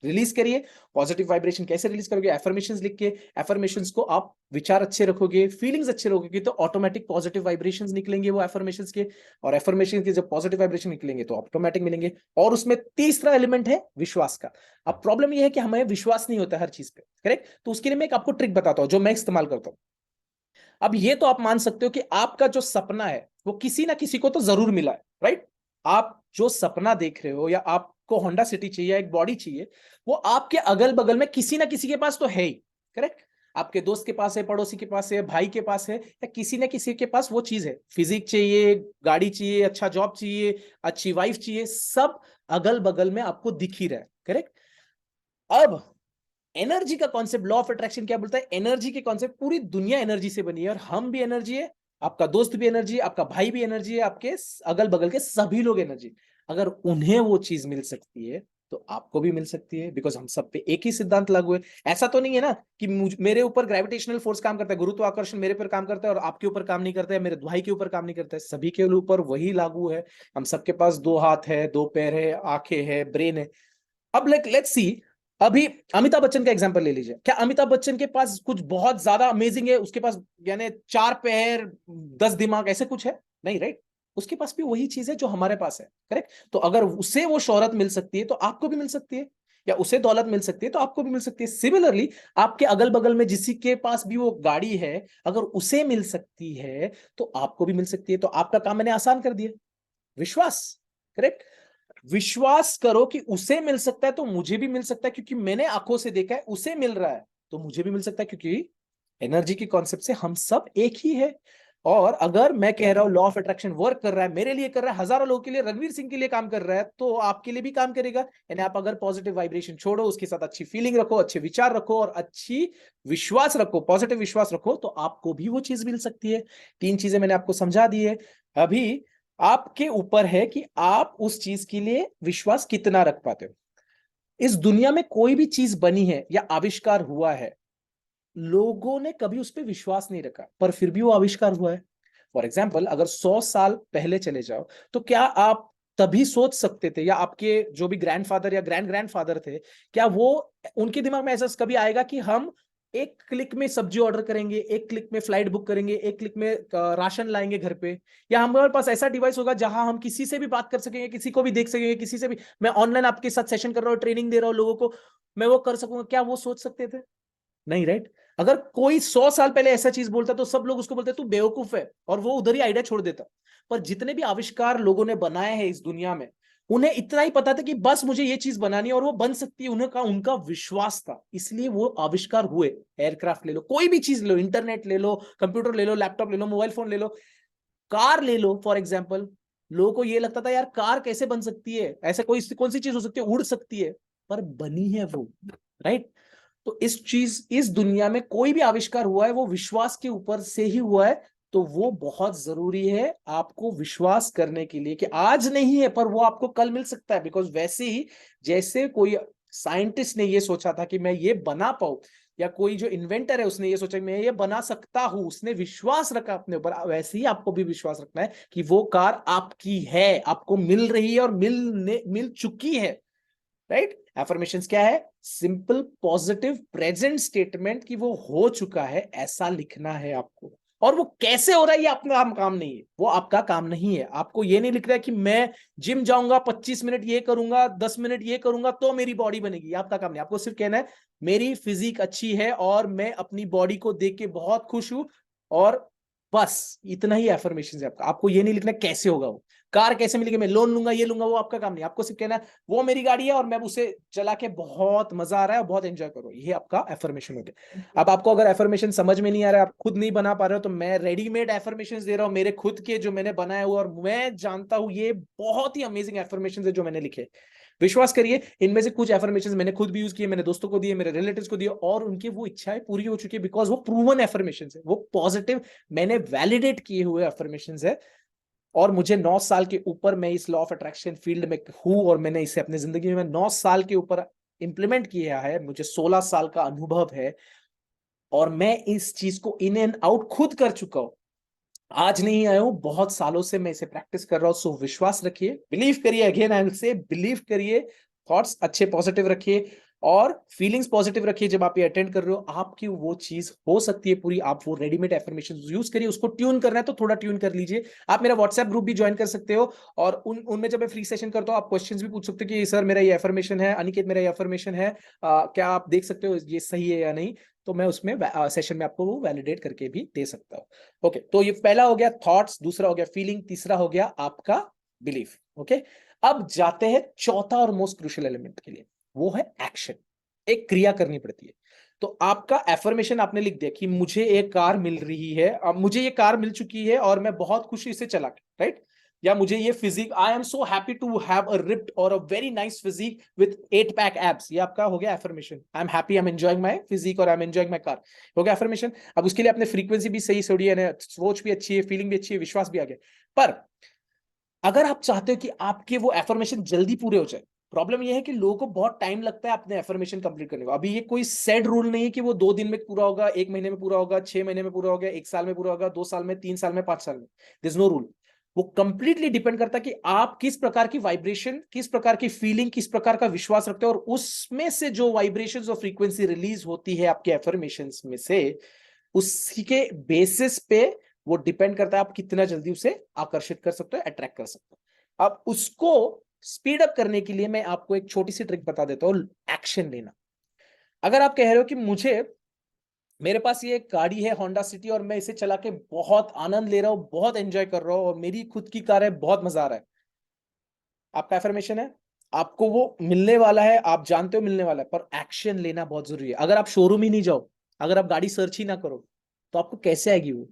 रिलीज करिए। पॉजिटिव वाइब्रेशन कैसे रिलीज करोगे, एफर्मेशंस लिख के, एफर्मेशंस को आप विचार अच्छे रखोगे, फीलिंग्स अच्छे रखोगे, तो ऑटोमेटिक पॉजिटिव वाइब्रेशंस निकलेंगे वो एफर्मेशंस के। और एफर्मेशन के जब पॉजिटिव वाइब्रेशन निकलेंगे तो ऑटोमेटिक मिलेंगे। और उसमें तीसरा एलिमेंट है विश्वास का। अब प्रॉब्लम यह है कि हमें विश्वास नहीं होता हर चीज पे, करेक्ट। तो उसके लिए मैं एक आपको ट्रिक बताता हूं जो मैं इस्तेमाल करता हूं। अब ये तो आप मान सकते हो कि आपका जो सपना है वो किसी ना किसी को तो जरूर मिला है, राइट। आप जो सपना देख रहे हो, या आपको होंडा सिटी चाहिए या एक बॉडी चाहिए, वो आपके अगल बगल में किसी ना किसी के पास तो है ही, करेक्ट। आपके दोस्त के पास है, पड़ोसी के पास है, भाई के पास है, या किसी न किसी के पास वो चीज है। फिजिक चाहिए, गाड़ी चाहिए, अच्छा जॉब चाहिए, अच्छी वाइफ चाहिए, सब अगल बगल में आपको दिख ही रहा है, करेक्ट। अब एनर्जी का कॉन्सेप्ट, लॉ ऑफ अट्रैक्शन क्या बोलता है, एनर्जी के कॉन्सेप्ट, पूरी दुनिया एनर्जी से बनी है, और हम भी एनर्जी है, आपका दोस्त भी एनर्जी है, आपका भाई भी एनर्जी है, आपके अगल बगल के सभी लोग एनर्जी। अगर उन्हें वो चीज मिल सकती है तो आपको भी मिल सकती है, बिकॉज हम सब पे एक ही सिद्धांत लागू है। ऐसा तो नहीं है ना कि मेरे ऊपर ग्रेविटेशनल फोर्स काम करता है, गुरुत्वाकर्षण मेरे पर काम करता है और आपके ऊपर काम नहीं करता है, मेरे भाई के ऊपर काम नहीं करता है, सभी के ऊपर वही लागू है। हम सबके पास 2 हाथ है, 2 पैर है, आंखें है, ब्रेन है। अब लेट्स सी अभी अमिताभ बच्चन का एग्जांपल ले लीजिए, क्या अमिताभ बच्चन के पास कुछ बहुत ज्यादा अमेजिंग है, उसके पास यानी 4 पैर 10 दिमाग ऐसे कुछ है? नहीं, राइट? उसके पास भी वही चीज है जो हमारे पास है, करेक्ट? तो अगर उसे वो शोहरत मिल सकती है तो आपको भी मिल सकती है, या उसे दौलत मिल सकती है तो आपको भी मिल सकती है। सिमिलरली आपके अगल बगल में जिसी के पास भी वो गाड़ी है, अगर उसे मिल सकती है तो आपको भी मिल सकती है। तो आपका काम मैंने आसान कर दिया, विश्वास, करेक्ट? विश्वास करो कि उसे मिल सकता है तो मुझे भी मिल सकता है, क्योंकि मैंने आंखों से देखा है उसे मिल रहा है तो मुझे भी मिल सकता है, क्योंकि एनर्जी के कॉन्सेप्ट से हम सब एक ही है। और अगर मैं कह रहा हूं लॉ ऑफ अट्रैक्शन वर्क कर रहा है, मेरे लिए कर रहा है, हजारों लोगों के लिए, रणवीर सिंह के लिए काम कर रहा है, तो आपके लिए भी काम करेगा। यानी आप अगर पॉजिटिव वाइब्रेशन छोड़ो, उसके साथ अच्छी फीलिंग रखो, अच्छे विचार रखो और अच्छी विश्वास रखो, पॉजिटिव विश्वास रखो, तो आपको भी वो चीज मिल सकती है। 3 चीजें मैंने आपको समझा दी है। अभी आपके ऊपर है कि आप उस चीज के लिए विश्वास कितना रख पाते हो। इस दुनिया में कोई भी चीज बनी है या आविष्कार हुआ है, लोगों ने कभी उस पर विश्वास नहीं रखा, पर फिर भी वो आविष्कार हुआ है। फॉर एग्जाम्पल, अगर 100 साल पहले चले जाओ, तो क्या आप तभी सोच सकते थे, या आपके जो भी ग्रैंडफादर या ग्रैंड ग्रैंडफादर थे, क्या वो, उनके दिमाग में ऐसा कभी आएगा कि हम एक क्लिक में सब्जी ऑर्डर करेंगे, एक क्लिक में फ्लाइट बुक करेंगे, एक क्लिक में राशन लाएंगे घर पे? या हमारे पास ऐसा डिवाइस होगा जहां हम किसी से भी बात कर सकेंगे, किसी को भी देख सकेंगे, किसी से भी, मैं ऑनलाइन आपके साथ सेशन कर रहा हूँ, ट्रेनिंग दे रहा हूँ लोगों को, मैं वो कर सकूंगा? क्या वो सोच सकते थे? नहीं, राइट? अगर कोई 100 साल पहले ऐसा चीज बोलता तो सब लोग उसको बोलते तू बेवकूफ है, और वो उधर ही आइडिया छोड़ देता। पर जितने भी आविष्कार लोगों ने बनाए हैं इस दुनिया में, उन्हें इतना ही पता था कि बस मुझे ये चीज बनानी है और वो बन सकती है, उन्हें का उनका विश्वास था, इसलिए वो आविष्कार हुए। एयरक्राफ्ट ले लो, कोई भी चीज ले लो, इंटरनेट ले लो, कंप्यूटर ले लो, लैपटॉप ले लो, मोबाइल फोन ले लो, कार ले लो फॉर एग्जाम्पल। लोगों को ये लगता था यार कार कैसे बन सकती है, ऐसे कोई कौन सी चीज हो सकती है, उड़ सकती है, पर बनी है वो, राइट? तो इस दुनिया में कोई भी आविष्कार हुआ है वो विश्वास के ऊपर से ही हुआ है। तो वो बहुत जरूरी है आपको विश्वास करने के लिए कि आज नहीं है पर वो आपको कल मिल सकता है। बिकॉज वैसे ही जैसे कोई साइंटिस्ट ने ये सोचा था कि मैं ये बना पाऊं, या कोई जो इन्वेंटर है उसने ये सोचा कि मैं ये बना सकता हूं, उसने विश्वास रखा अपने ऊपर, वैसे ही आपको भी विश्वास रखना है कि वो कार आपकी है, आपको मिल रही है और मिल चुकी है, राइट? एफर्मेशंस क्या है? सिंपल पॉजिटिव प्रेजेंट स्टेटमेंट कि वो हो चुका है, ऐसा लिखना है आपको। और वो कैसे हो रहा है ये अपना काम नहीं है, वो आपका काम नहीं है। आपको ये नहीं लिख रहा है कि मैं जिम जाऊंगा, 25 मिनट ये करूंगा, 10 मिनट ये करूंगा तो मेरी बॉडी बनेगी, आपका काम नहीं। आपको सिर्फ कहना है मेरी फिजिक अच्छी है और मैं अपनी बॉडी को देख के बहुत खुश हूं, और बस इतना ही एफर्मेशन है आपका। आपको ये नहीं लिखना कैसे होगा वो, कार कैसे मिलेगी, मैं लोन लूंगा, ये लूंगा, वो आपका काम नहीं। आपको सिर्फ कहना है वो मेरी गाड़ी है और मैं उसे चला के बहुत मजा आ रहा है और बहुत एंजॉय करो, ये आपका एफर्मेशन हो गया। अब आपको अगर एफर्मेशन समझ में नहीं आ रहा है, आप खुद नहीं बना पा रहे हो, तो मैं रेडीमेड एफर्मेशन दे रहा हूँ, मेरे खुद के जो मैंने बनाए हुए, और मैं जानता हूँ ये बहुत ही अमेजिंग एफर्मेशन है जो मैंने लिखे। विश्वास करिए, इनमें से कुछ एफर्मेशन मैंने खुद भी यूज किए, मैंने दोस्तों को दिए, मेरे रिलेटिव्स को दिए, और उनकी वो इच्छाएं पूरी हो चुकी है, बिकॉज वो प्रूवन एफर्मेशन है, वो पॉजिटिव मैंने वैलिडेट किए हुए एफर्मेशन है। और मुझे 9 साल के ऊपर मैं इस लॉ ऑफ अट्रैक्शन फील्ड में हूं, और मैंने इसे अपनी जिंदगी में 9 साल के ऊपर इंप्लीमेंट किया है, मुझे 16 साल का अनुभव है, और मैं इस चीज को इन एंड आउट खुद कर चुका हूं। आज नहीं आया हूं, बहुत सालों से मैं इसे प्रैक्टिस कर रहा हूं। सो विश्वास रखिए, बिलीव करिए, again I will say believe करिए, थॉट्स अच्छे पॉजिटिव रखिए और फीलिंग्स पॉजिटिव रखिए। जब आप ये अटेंड कर रहे हो, आपकी वो चीज हो सकती है पूरी। आप वो रेडीमेड एफर्मेशन यूज करिए, उसको ट्यून करना है तो थोड़ा ट्यून कर लीजिए। आप मेरा व्हाट्सएप ग्रुप भी ज्वाइन कर सकते हो, और उनमें जब मैं फ्री सेशन करता हूँ, आप क्वेश्चंस भी पूछ सकते हो कि सर मेरा ये एफर्मेशन है, अनिकेत मेरा ये एफर्मेशन है, क्या आप देख सकते हो ये सही है या नहीं? तो मैं उसमें सेशन में आपको वो वैलिडेट करके भी दे सकता हूँ। ओके, तो ये पहला हो गया थॉट्स, दूसरा हो गया फीलिंग, तीसरा हो गया आपका बिलीफ। ओके, अब जाते हैं चौथा और मोस्ट क्रूशियल एलिमेंट के लिए, वो है एक्शन। एक क्रिया करनी पड़ती है। तो आपका एफर्मेशन आपने लिख दिया कि मुझे एक कार मिल रही है, अब मुझे ये कार मिल चुकी है और मैं बहुत खुशी से चला के, राइट? या मुझे ये physique, I am so happy to have a ripped और a very nice physique with 8 pack abs, ये आपका हो गया affirmation. I am happy, I am enjoying my physique और I am enjoying my car, हो गया एफर्मेशन। अब उसके लिए आपने फ्रीक्वेंसी भी सही छोड़ी है, सोच भी अच्छी है, फीलिंग भी अच्छी है, विश्वास भी आ गया। पर अगर आप चाहते हो कि आपके वो एफर्मेशन जल्दी पूरे हो जाए, प्रॉब्लम ये है कि लोगों को बहुत टाइम लगता है अपने एफर्मेशन कंप्लीट करने को। अभी ये कोई सेट रूल नहीं है कि वो 2 दिन में पूरा होगा, 1 महीने में पूरा होगा, 6 महीने में पूरा होगा, 1 साल में पूरा होगा, 2 साल में, 3 साल में, 5 साल में। This no rule. वो कंप्लीटली डिपेंड करता है कि आप किस प्रकार की वाइब्रेशन, किस प्रकार की फीलिंग, किस प्रकार का विश्वास रखते हो, और उसमें से जो वाइब्रेशंस और फ्रीक्वेंसी रिलीज होती है आपके एफर्मेशंस में से, उसी के बेसिस पे वो डिपेंड करता है आप कितना जल्दी उसे आकर्षित कर सकते हो, अट्रैक्ट कर सकते हो। अब उसको स्पीड अप करने के लिए मैं आपको एक छोटी सी ट्रिक बता देता हूं, एक्शन लेना। अगर आप कह रहे हो कि मेरे पास ये एक गाड़ी है होंडा सिटी और मैं इसे चला के बहुत आनंद ले रहा हूं, बहुत एंजॉय कर रहा हूं, और मेरी खुद की कार है, बहुत मजा आ रहा है, आपका एफर्मेशन है, आपको वो मिलने वाला है, आप जानते हो मिलने वाला है, पर एक्शन लेना बहुत जरूरी है। अगर आप शोरूम ही नहीं जाओ, अगर आप गाड़ी सर्च ही ना करो, तो आपको कैसे आएगी वो?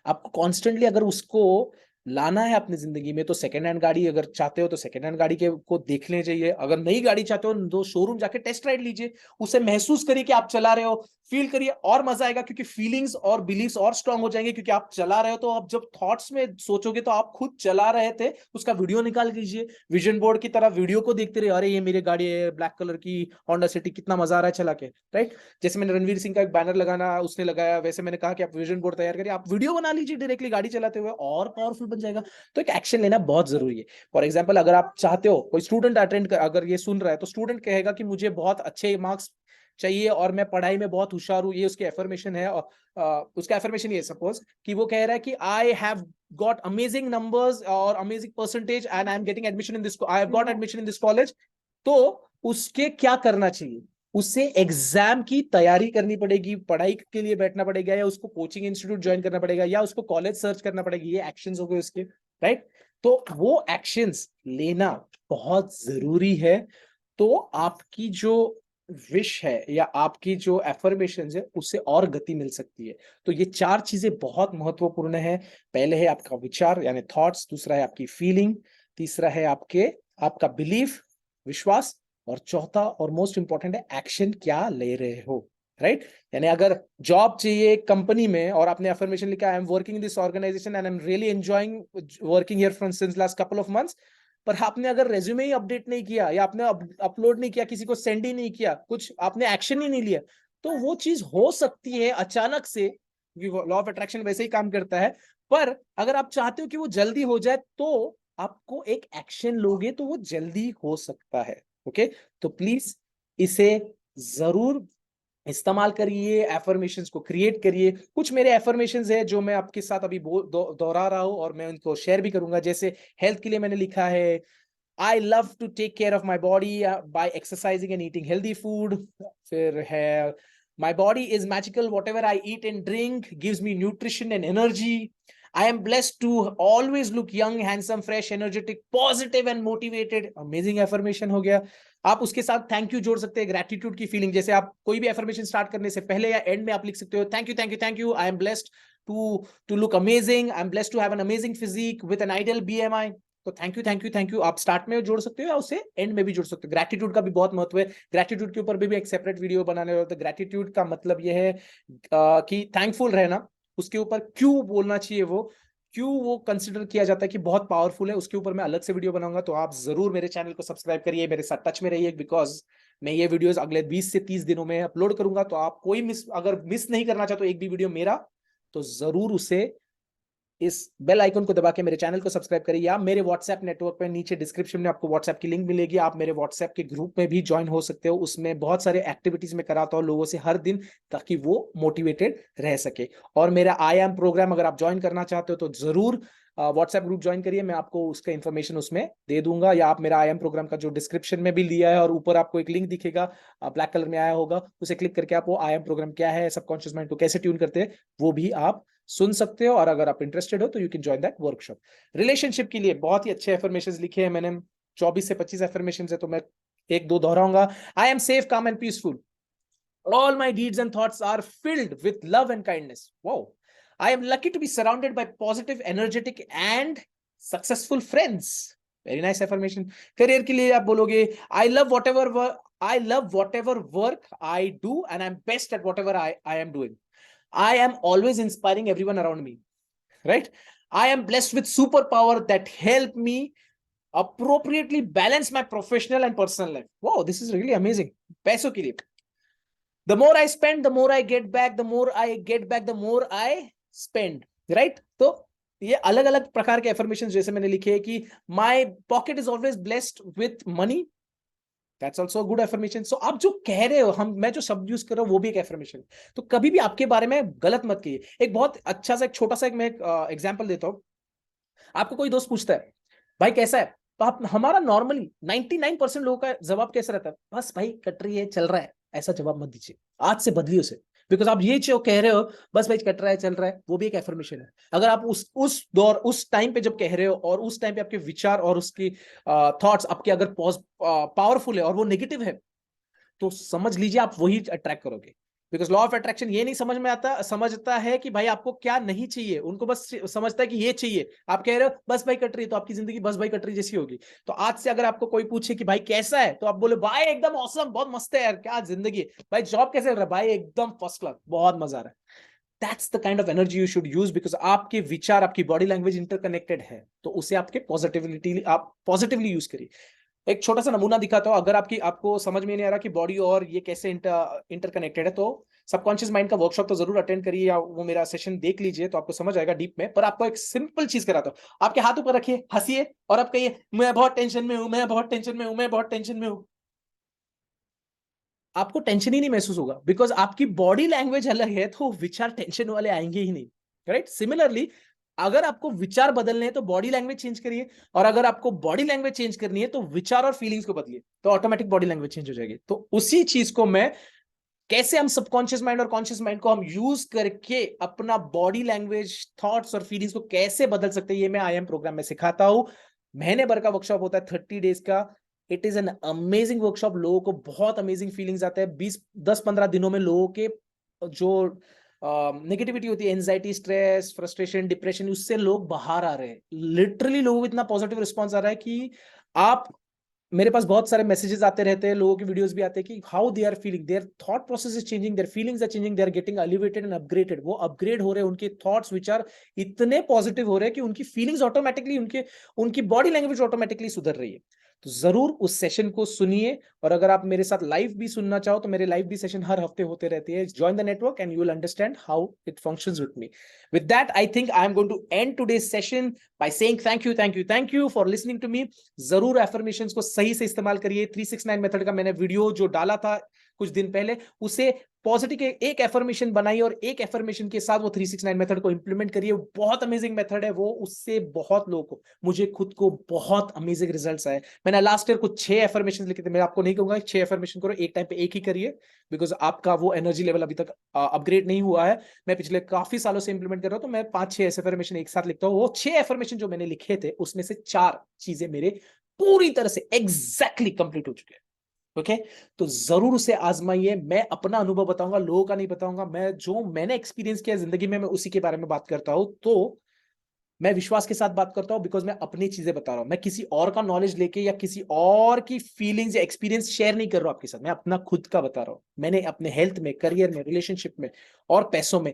आपको कॉन्स्टेंटली अगर उसको लाना है अपनी जिंदगी में, तो सेकंड हैंड गाड़ी अगर चाहते हो तो सेकंड हैंड गाड़ी के को देखने चाहिए। अगर नई गाड़ी चाहते हो तो शोरूम जाके टेस्ट राइड लीजिए, उसे महसूस करिए कि आप चला रहे हो, फील करिए, और मजा आएगा, क्योंकि फीलिंग्स और बिलीव्स और स्ट्रांग हो जाएंगे, क्योंकि आप चला रहे हो। तो आप जब थॉट्स में सोचोगे तो आप खुद चला रहे थे, उसका वीडियो निकाल लीजिए, विजन बोर्ड की तरह वीडियो को देखते रहे, अरे ये मेरी गाड़ी है ब्लैक कलर की होंडा सिटी, कितना मजा आ रहा है चला के, राइट। जैसे मैंने रणवीर सिंह का एक बैनर लगाना उसने लगाया, वैसे मैंने कहा कि आप विजन बोर्ड तैयार करिए, आप वीडियो बना लीजिए डायरेक्टली गाड़ी चलाते हुए, और पावरफुल बन जाएगा। तो एक एक्शन लेना बहुत जरूरी है। फॉर एग्जाम्पल, अगर आप चाहते हो, कोई स्टूडेंट अटेंड कर, अगर ये सुन रहा है, तो स्टूडेंट कहेगा कि मुझे बहुत अच्छे मार्क्स चाहिए और मैं पढ़ाई में बहुत होशियार हूँ, ये उसकी एफर्मेशन है। और उसका एफर्मेशन ये, सपोज कि वो कह रहा है कि I have got amazing numbers और amazing percentage and I am getting admission in this, I have got admission in this college. तो उसके क्या करना चाहिए? उसे एग्जाम की तैयारी करनी पड़ेगी, पढ़ाई के लिए बैठना पड़ेगा, या उसको कोचिंग इंस्टीट्यूट ज्वाइन करना पड़ेगा, या उसको कॉलेज सर्च करना पड़ेगा। ये एक्शंस हो गए उसके, राइट। तो वो एक्शंस लेना बहुत जरूरी है। तो आपकी जो विश है या आपकी जो एफर्मेशन है, उससे और गति मिल सकती है। तो ये चार चीजें बहुत महत्वपूर्ण है। पहले है आपका विचार यानी थॉट्स, दूसरा है आपकी फीलिंग, तीसरा है आपका बिलीफ, विश्वास, और चौथा और मोस्ट इंपॉर्टेंट है एक्शन, क्या ले रहे हो, राइट। यानी अगर जॉब चाहिए कंपनी में और आपने अफर्मेशन लिखा, I am working in this organization and I am really enjoying working here from since last couple of months, पर आपने अगर रेज्यूमे ही अपडेट नहीं किया, या आपने अपलोड नहीं किया, किसी को सेंड ही नहीं किया, कुछ आपने एक्शन ही नहीं लिया, तो वो चीज हो सकती है अचानक से, लॉ ऑफ अट्रैक्शन वैसे ही काम करता है। पर अगर आप चाहते हो कि वो जल्दी हो जाए, तो आपको एक एक्शन लोगे तो वो जल्दी हो सकता है। ओके, तो प्लीज इसे जरूर इस्तेमाल करिए, एफर्मेशंस को क्रिएट करिए। कुछ मेरे एफर्मेशंस है जो मैं आपके साथ अभी दोहरा रहा हूं, और मैं उनको शेयर भी करूंगा। जैसे हेल्थ के लिए मैंने लिखा है, I love to take care of my body by exercising and eating healthy food. फिर है, my body is magical, whatever I eat and drink gives me nutrition and energy. I am blessed to always look young, handsome, fresh, energetic, positive and motivated. Amazing affirmation हो गया। आप उसके साथ thank you जोड़ सकते हैं, gratitude की feeling. जैसे आप कोई भी एफर्मेशन स्टार्ट करने से पहले या एंड में आप लिख सकते हो, thank you, thank you, thank you, I am blessed to look amazing, I am blessed to have an amazing physique with an ideal BMI. तो thank you, thank you, thank you आप start में जोड़ सकते हो या उसे and में भी जोड़ सकते हो। ग्रेटिट्यूड का भी बहुत महत्व है, ग्रेटिट्यूड के ऊपर भी एक सेपरेट वीडियो बनाने वाला। तो ग्रेटिट्यूड का मतलब यह है कि थैंकफुल रहना, उसके ऊपर क्यों बोलना चाहिए, वो क्यों वो कंसिडर किया जाता है कि बहुत पावरफुल है, उसके ऊपर मैं अलग से वीडियो बनाऊंगा। तो आप जरूर मेरे चैनल को सब्सक्राइब करिए, मेरे साथ टच में रहिए, बिकॉज मैं ये वीडियोस अगले 20 से 30 दिनों में अपलोड करूंगा। तो आप अगर मिस नहीं करना चाहते एक भी वीडियो मेरा, तो जरूर उसे इस बेल आइकन को दबा के मेरे चैनल को सब्सक्राइब करिए। या मेरे व्हाट्सएप नेटवर्क पे नीचे डिस्क्रिप्शन में आपको व्हाट्सएप की लिंक मिलेगी, आप मेरे व्हाट्सएप के ग्रुप में भी ज्वाइन हो सकते हो। उसमें बहुत सारे एक्टिविटीज में कराता हूँ लोगों से हर दिन, ताकि वो मोटिवेटेड रह सके। और मेरा आई एम प्रोग्राम अगर आप ज्वाइन करना चाहते हो तो जरूर व्हाट्सएप ग्रुप ज्वाइन करिए, मैं आपको उसका इन्फॉर्मेशन उसमें दे दूंगा। या आप मेरा आई एम प्रोग्राम का जो डिस्क्रिप्शन में भी लिया है, और ऊपर आपको एक लिंक दिखेगा ब्लैक कलर में आया होगा, उसे क्लिक करके आप वो आई एम प्रोग्राम क्या है, सबकॉन्शियस माइंड को कैसे ट्यून करते हैं, वो भी आप सुन सकते हो। और अगर आप इंटरेस्टेड हो तो you can join that workshop. Relationship के लिए बहुत ही अच्छे एफर्मेशंस लिखे हैं मैंने, 24 से 25 एफर्मेशंस है, तो मैं एक दो दोहराऊंगा। आई एम सेफ, काम and peaceful, all my deeds and thoughts are filled with love and kindness. Wow, I am lucky to be surrounded by positive, energetic and successful friends. Very nice affirmation. Career के लिए आप बोलोगे, I love whatever work I do and I'm best at whatever I am doing. I am always inspiring everyone around me, right? I am blessed with superpower that help me appropriately balance my professional and personal life. Wow, this is really amazing. पैसों के लिए, the more I spend, the more I get back, the more I get back, the more I spend, right? तो ये अलग अलग प्रकार के affirmation जैसे मैंने लिखे है कि my pocket is always blessed with money, that's also good affirmation. So आप जो कह रहे हो, मैं जो शब्द यूज कर रहा हूँ वो भी एक एफर्मेशन। तो कभी भी आपके बारे में गलत मत कहिए। एक बहुत अच्छा सा एक छोटा सा मैं एग्जाम्पल देता हूँ। आपको कोई दोस्त पूछता है भाई कैसा है, तो आप हमारा नॉर्मली 99% लोगों का जवाब कैसा रहता है, बस भाई कट रही है चल रहा है। ऐसा जवाब मत दीजिए, आज से बदलिए उसे। बिकॉज आप ये जो कह रहे हो बस भाई कट रहा है चल रहा है, वो भी एक एफर्मेशन है। अगर आप उस दौर उस टाइम पे जब कह रहे हो और उस टाइम पे आपके विचार और उसकी थॉट्स आपके अगर पावरफुल है और वो नेगेटिव है, तो समझ लीजिए आप वही अट्रैक्ट करोगे। बिकॉज लॉ ऑफ अट्रैक्शन ये नहीं समझता है कि भाई आपको क्या नहीं चाहिए, उनको बस समझता है कि ये चाहिए। आप कह रहे हो बस भाई कट रही है, तो आपकी जिंदगी बस भाई कट रही जैसी होगी। तो आज से अगर आपको कोई पूछे कि भाई कैसा है, तो आप बोले भाई एकदम औसम, बहुत मस्त है यार, क्या जिंदगी है भाई, जॉब कैसे चल रहा है भाई, एकदम फर्स्ट क्लास, बहुत मजा आ रहा है। That's the kind of energy you should use, because आपके विचार आपकी बॉडी लैंग्वेज इंटरकनेक्टेड है, तो उसे आपके पॉजिटिविटी आप पॉजिटिवली यूज करिए। एक छोटा सा नमूना दिखाता हूं, अगर आपको समझ में नहीं आ रहा कि बॉडी और ये कैसे इंटरकनेक्टेड है, तो सबकॉन्शियस माइंड का वर्कशॉप तो जरूर अटेंड करिए या वो मेरा सेशन देख लीजिए, तो आपको समझ आएगा डीप में। पर आपको एक सिंपल चीज कराता हूं, आपके हाथ ऊपर रखिए, हंसिए और आप कहिए मैं बहुत टेंशन में हूं, मैं बहुत टेंशन में हूं, मैं बहुत टेंशन में हूं। आपको टेंशन ही नहीं महसूस होगा, बिकॉज आपकी बॉडी लैंग्वेज अलग है, तो विचार टेंशन वाले आएंगे ही नहीं। राइट? सिमिलरली, अगर आपको विचार बदलने हैं तो बॉडी लैंग्वेज चेंज करिए, और अगर आपको बॉडी लैंग्वेज चेंज करनी है तो विचार और फीलिंग्स को बदलिए, तो ऑटोमेटिक बॉडी लैंग्वेज चेंज हो जाएगी। तो उसी चीज को मैं, कैसे हम सबकॉन्शियस माइंड और कॉन्शियस माइंड को हम यूज करके अपना बॉडी लैंग्वेज, थॉट्स और फीलिंग्स को कैसे बदल सकते हैं, ये मैं IM प्रोग्राम में सिखाता हूं। महीने भर का वर्कशॉप होता है, 30 डेज का। It is an amazing workshop, लोगों को बहुत अमेजिंग फीलिंग्स आते हैं। 10-15 दिनों में लोगों के जो नेगेटिविटी होती है, एंजाइटी, स्ट्रेस, फ्रस्ट्रेशन, डिप्रेशन, उससे लोग बाहर आ रहे हैं। लिटरली लोगों को इतना पॉजिटिव रिस्पॉन्स आ रहा है कि आप, मेरे पास बहुत सारे मैसेजेस आते रहते हैं, लोगों के वीडियोस भी आते हैं कि how they are feeling, their thought process is changing, their feelings are changing, they are getting elevated and upgraded. वो अपग्रेड हो रहे हैं, उनके थॉट्स, विचार इतने पॉजिटिव हो रहे हैं कि उनकी फीलिंग्स ऑटोमेटिकली, उनकी बॉडी लैंग्वेज ऑटोमेटिकली सुधर रही है। तो जरूर उस सेशन को सुनिए, और अगर आप मेरे साथ लाइव भी सुनना चाहो तो मेरे लाइव भी सेशन हर हफ्ते होते रहते हैं। Join the network and you will understand how it functions with me. With that I think I am going to end today's session by saying thank you for listening to me. जरूर affirmations को सही से इस्तेमाल करिए। 369 method का मैंने video जो डाला था कुछ दिन पहले, उसे पॉजिटिव के एक एफर्मेशन बनाइए और एक एफर्मेशन के साथ वो 369 मेथड को इंप्लीमेंट करिए। बहुत अमेजिंग मेथड है वो, उससे बहुत लोगों को, मुझे खुद को बहुत अमेजिंग रिजल्ट्स आए। मैंने लास्ट ईयर कुछ 6 एफर्मेशन लिखे थे। मैं आपको नहीं कहूंगा 6 एफर्मेशन करो, एक टाइम पे एक ही करिए, बिकॉज आपका वो एनर्जी लेवल अभी तक अपग्रेड नहीं हुआ है। मैं पिछले काफी सालों से इंप्लीमेंट कर रहा हूं, तो मैं 5-6 ऐसे एफर्मेशन एक साथ लिखता हूँ। वो 6 एफर्मेशन जो मैंने लिखे थे, उसमें से 4 चीजें मेरे पूरी तरह से एग्जैक्टली कंप्लीट हो चुके हैं। ओके? तो जरूर उसे आजमाइए। मैं अपना अनुभव बताऊंगा, लोगों का नहीं बताऊंगा। मैंने एक्सपीरियंस किया जिंदगी में, मैं उसी के बारे में बात करता हूं। तो मैं विश्वास के साथ बात करता हूं, बिकॉज मैं अपनी चीजें बता रहा हूं। मैं किसी और का नॉलेज लेके या किसी और की फीलिंग्स या एक्सपीरियंस शेयर नहीं कर रहा हूं आपके साथ। मैं अपना खुद का बता रहा हूं। मैंने अपने हेल्थ में, करियर में, रिलेशनशिप में और पैसों में,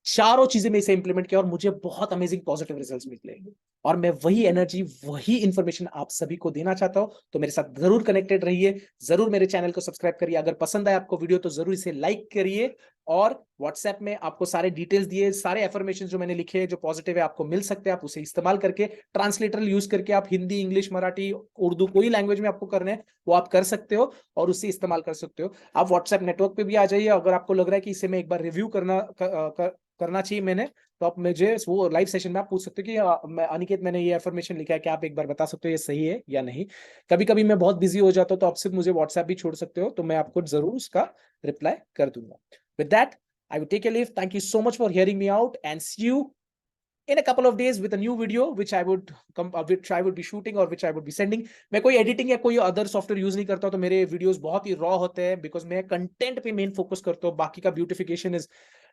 चारों चीजें में इसे इंप्लीमेंट किया और मुझे बहुत अमेजिंग पॉजिटिव रिजल्ट्स मिले। और मैं वही एनर्जी, वही इंफॉर्मेशन आप सभी को देना चाहता हूं। तो मेरे साथ जरूर कनेक्टेड रहिए, जरूर मेरे चैनल को सब्सक्राइब करिए। अगर पसंद आए आपको वीडियो तो जरूर इसे लाइक करिए, और व्हाट्सएप में आपको सारे डिटेल्स दिए, सारे एफर्मेशन जो मैंने लिखे जो पॉजिटिव है आपको मिल सकते हैं। आप उसे इस्तेमाल करके, ट्रांसलेटर यूज करके, आप हिंदी, इंग्लिश, मराठी, उर्दू, कोई लैंग्वेज में आपको करने हैं वो आप कर सकते हो और उसे इस्तेमाल कर सकते हो। आप व्हाट्सएप नेटवर्क पे भी आ जाइए। अगर आपको लग रहा है कि इसे मैं एक बार रिव्यू करना चाहिए मैंने, तो आप मुझे वो लाइव सेशन में आप पूछ सकते हो कि अनिकेत मैंने ये एफर्मेशन लिखा है, क्या आप एक बार बता सकते हो ये सही है या नहीं। कभी कभी मैं बहुत बिजी हो जाता हूँ, तो आप सिर्फ मुझे व्हाट्सएप भी छोड़ सकते हो, तो मैं आपको जरूर उसका रिप्लाई कर दूंगा। With that I will take a leave. Thank you so much for hearing me out, and see you in a couple of days with a new video which I would be shooting or which I would be sending. मैं कोई editing या कोई other software use नहीं करता, तो मेरे videos बहुत ही raw होते हैं, बिकॉज मैं कंटेंट पे मेन फोकस करता हूँ। बाकी का beautification is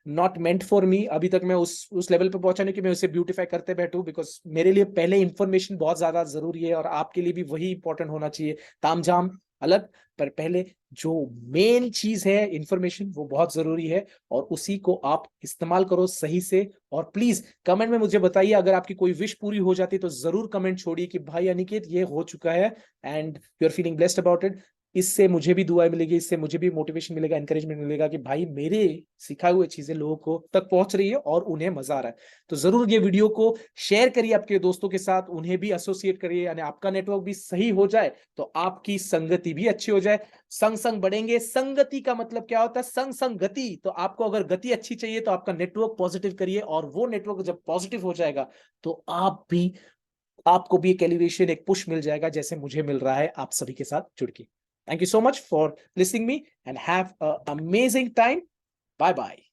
not meant for me. अभी तक मैं उस लेवल पे पहुंचा नहीं कि मैं उसे ब्यूटिफाई करते बैठूं, बिकॉज मेरे लिए पहले इंफॉर्मेशन बहुत ज्यादा जरूरी है, और आपके लिए भी वही इंपॉर्टेंट होना चाहिए। तामझाम अलग, पर पहले जो मेन चीज है इंफॉर्मेशन, वो बहुत जरूरी है, और उसी को आप इस्तेमाल करो सही से। और प्लीज कमेंट में मुझे बताइए, अगर आपकी कोई विश पूरी हो जाती तो जरूर कमेंट छोड़िए कि भाई अनिकेत ये हो चुका है and you are feeling blessed about it. इससे मुझे भी दुआएं मिलेगी, इससे मुझे भी मोटिवेशन मिलेगा, एनकरेजमेंट मिलेगा कि भाई मेरे सिखाए हुए चीजें लोगों को तक पहुंच रही है और उन्हें मजा आ रहा है। तो जरूर ये वीडियो को शेयर करिए आपके दोस्तों के साथ, उन्हें भी एसोसिएट करिए, यानी आपका नेटवर्क भी सही हो जाए तो आपकी संगति भी अच्छी हो जाए। संग संग बढ़ेंगे, संगति का मतलब क्या होता है, संग संग गति। तो आपको अगर गति अच्छी चाहिए तो आपका नेटवर्क पॉजिटिव करिए, और वो नेटवर्क जब पॉजिटिव हो जाएगा तो आपको भी एक एलिवेशन, एक पुश मिल जाएगा, जैसे मुझे मिल रहा है आप सभी के साथ जुड़ के। Thank you so much for listening me and have an amazing time. Bye bye.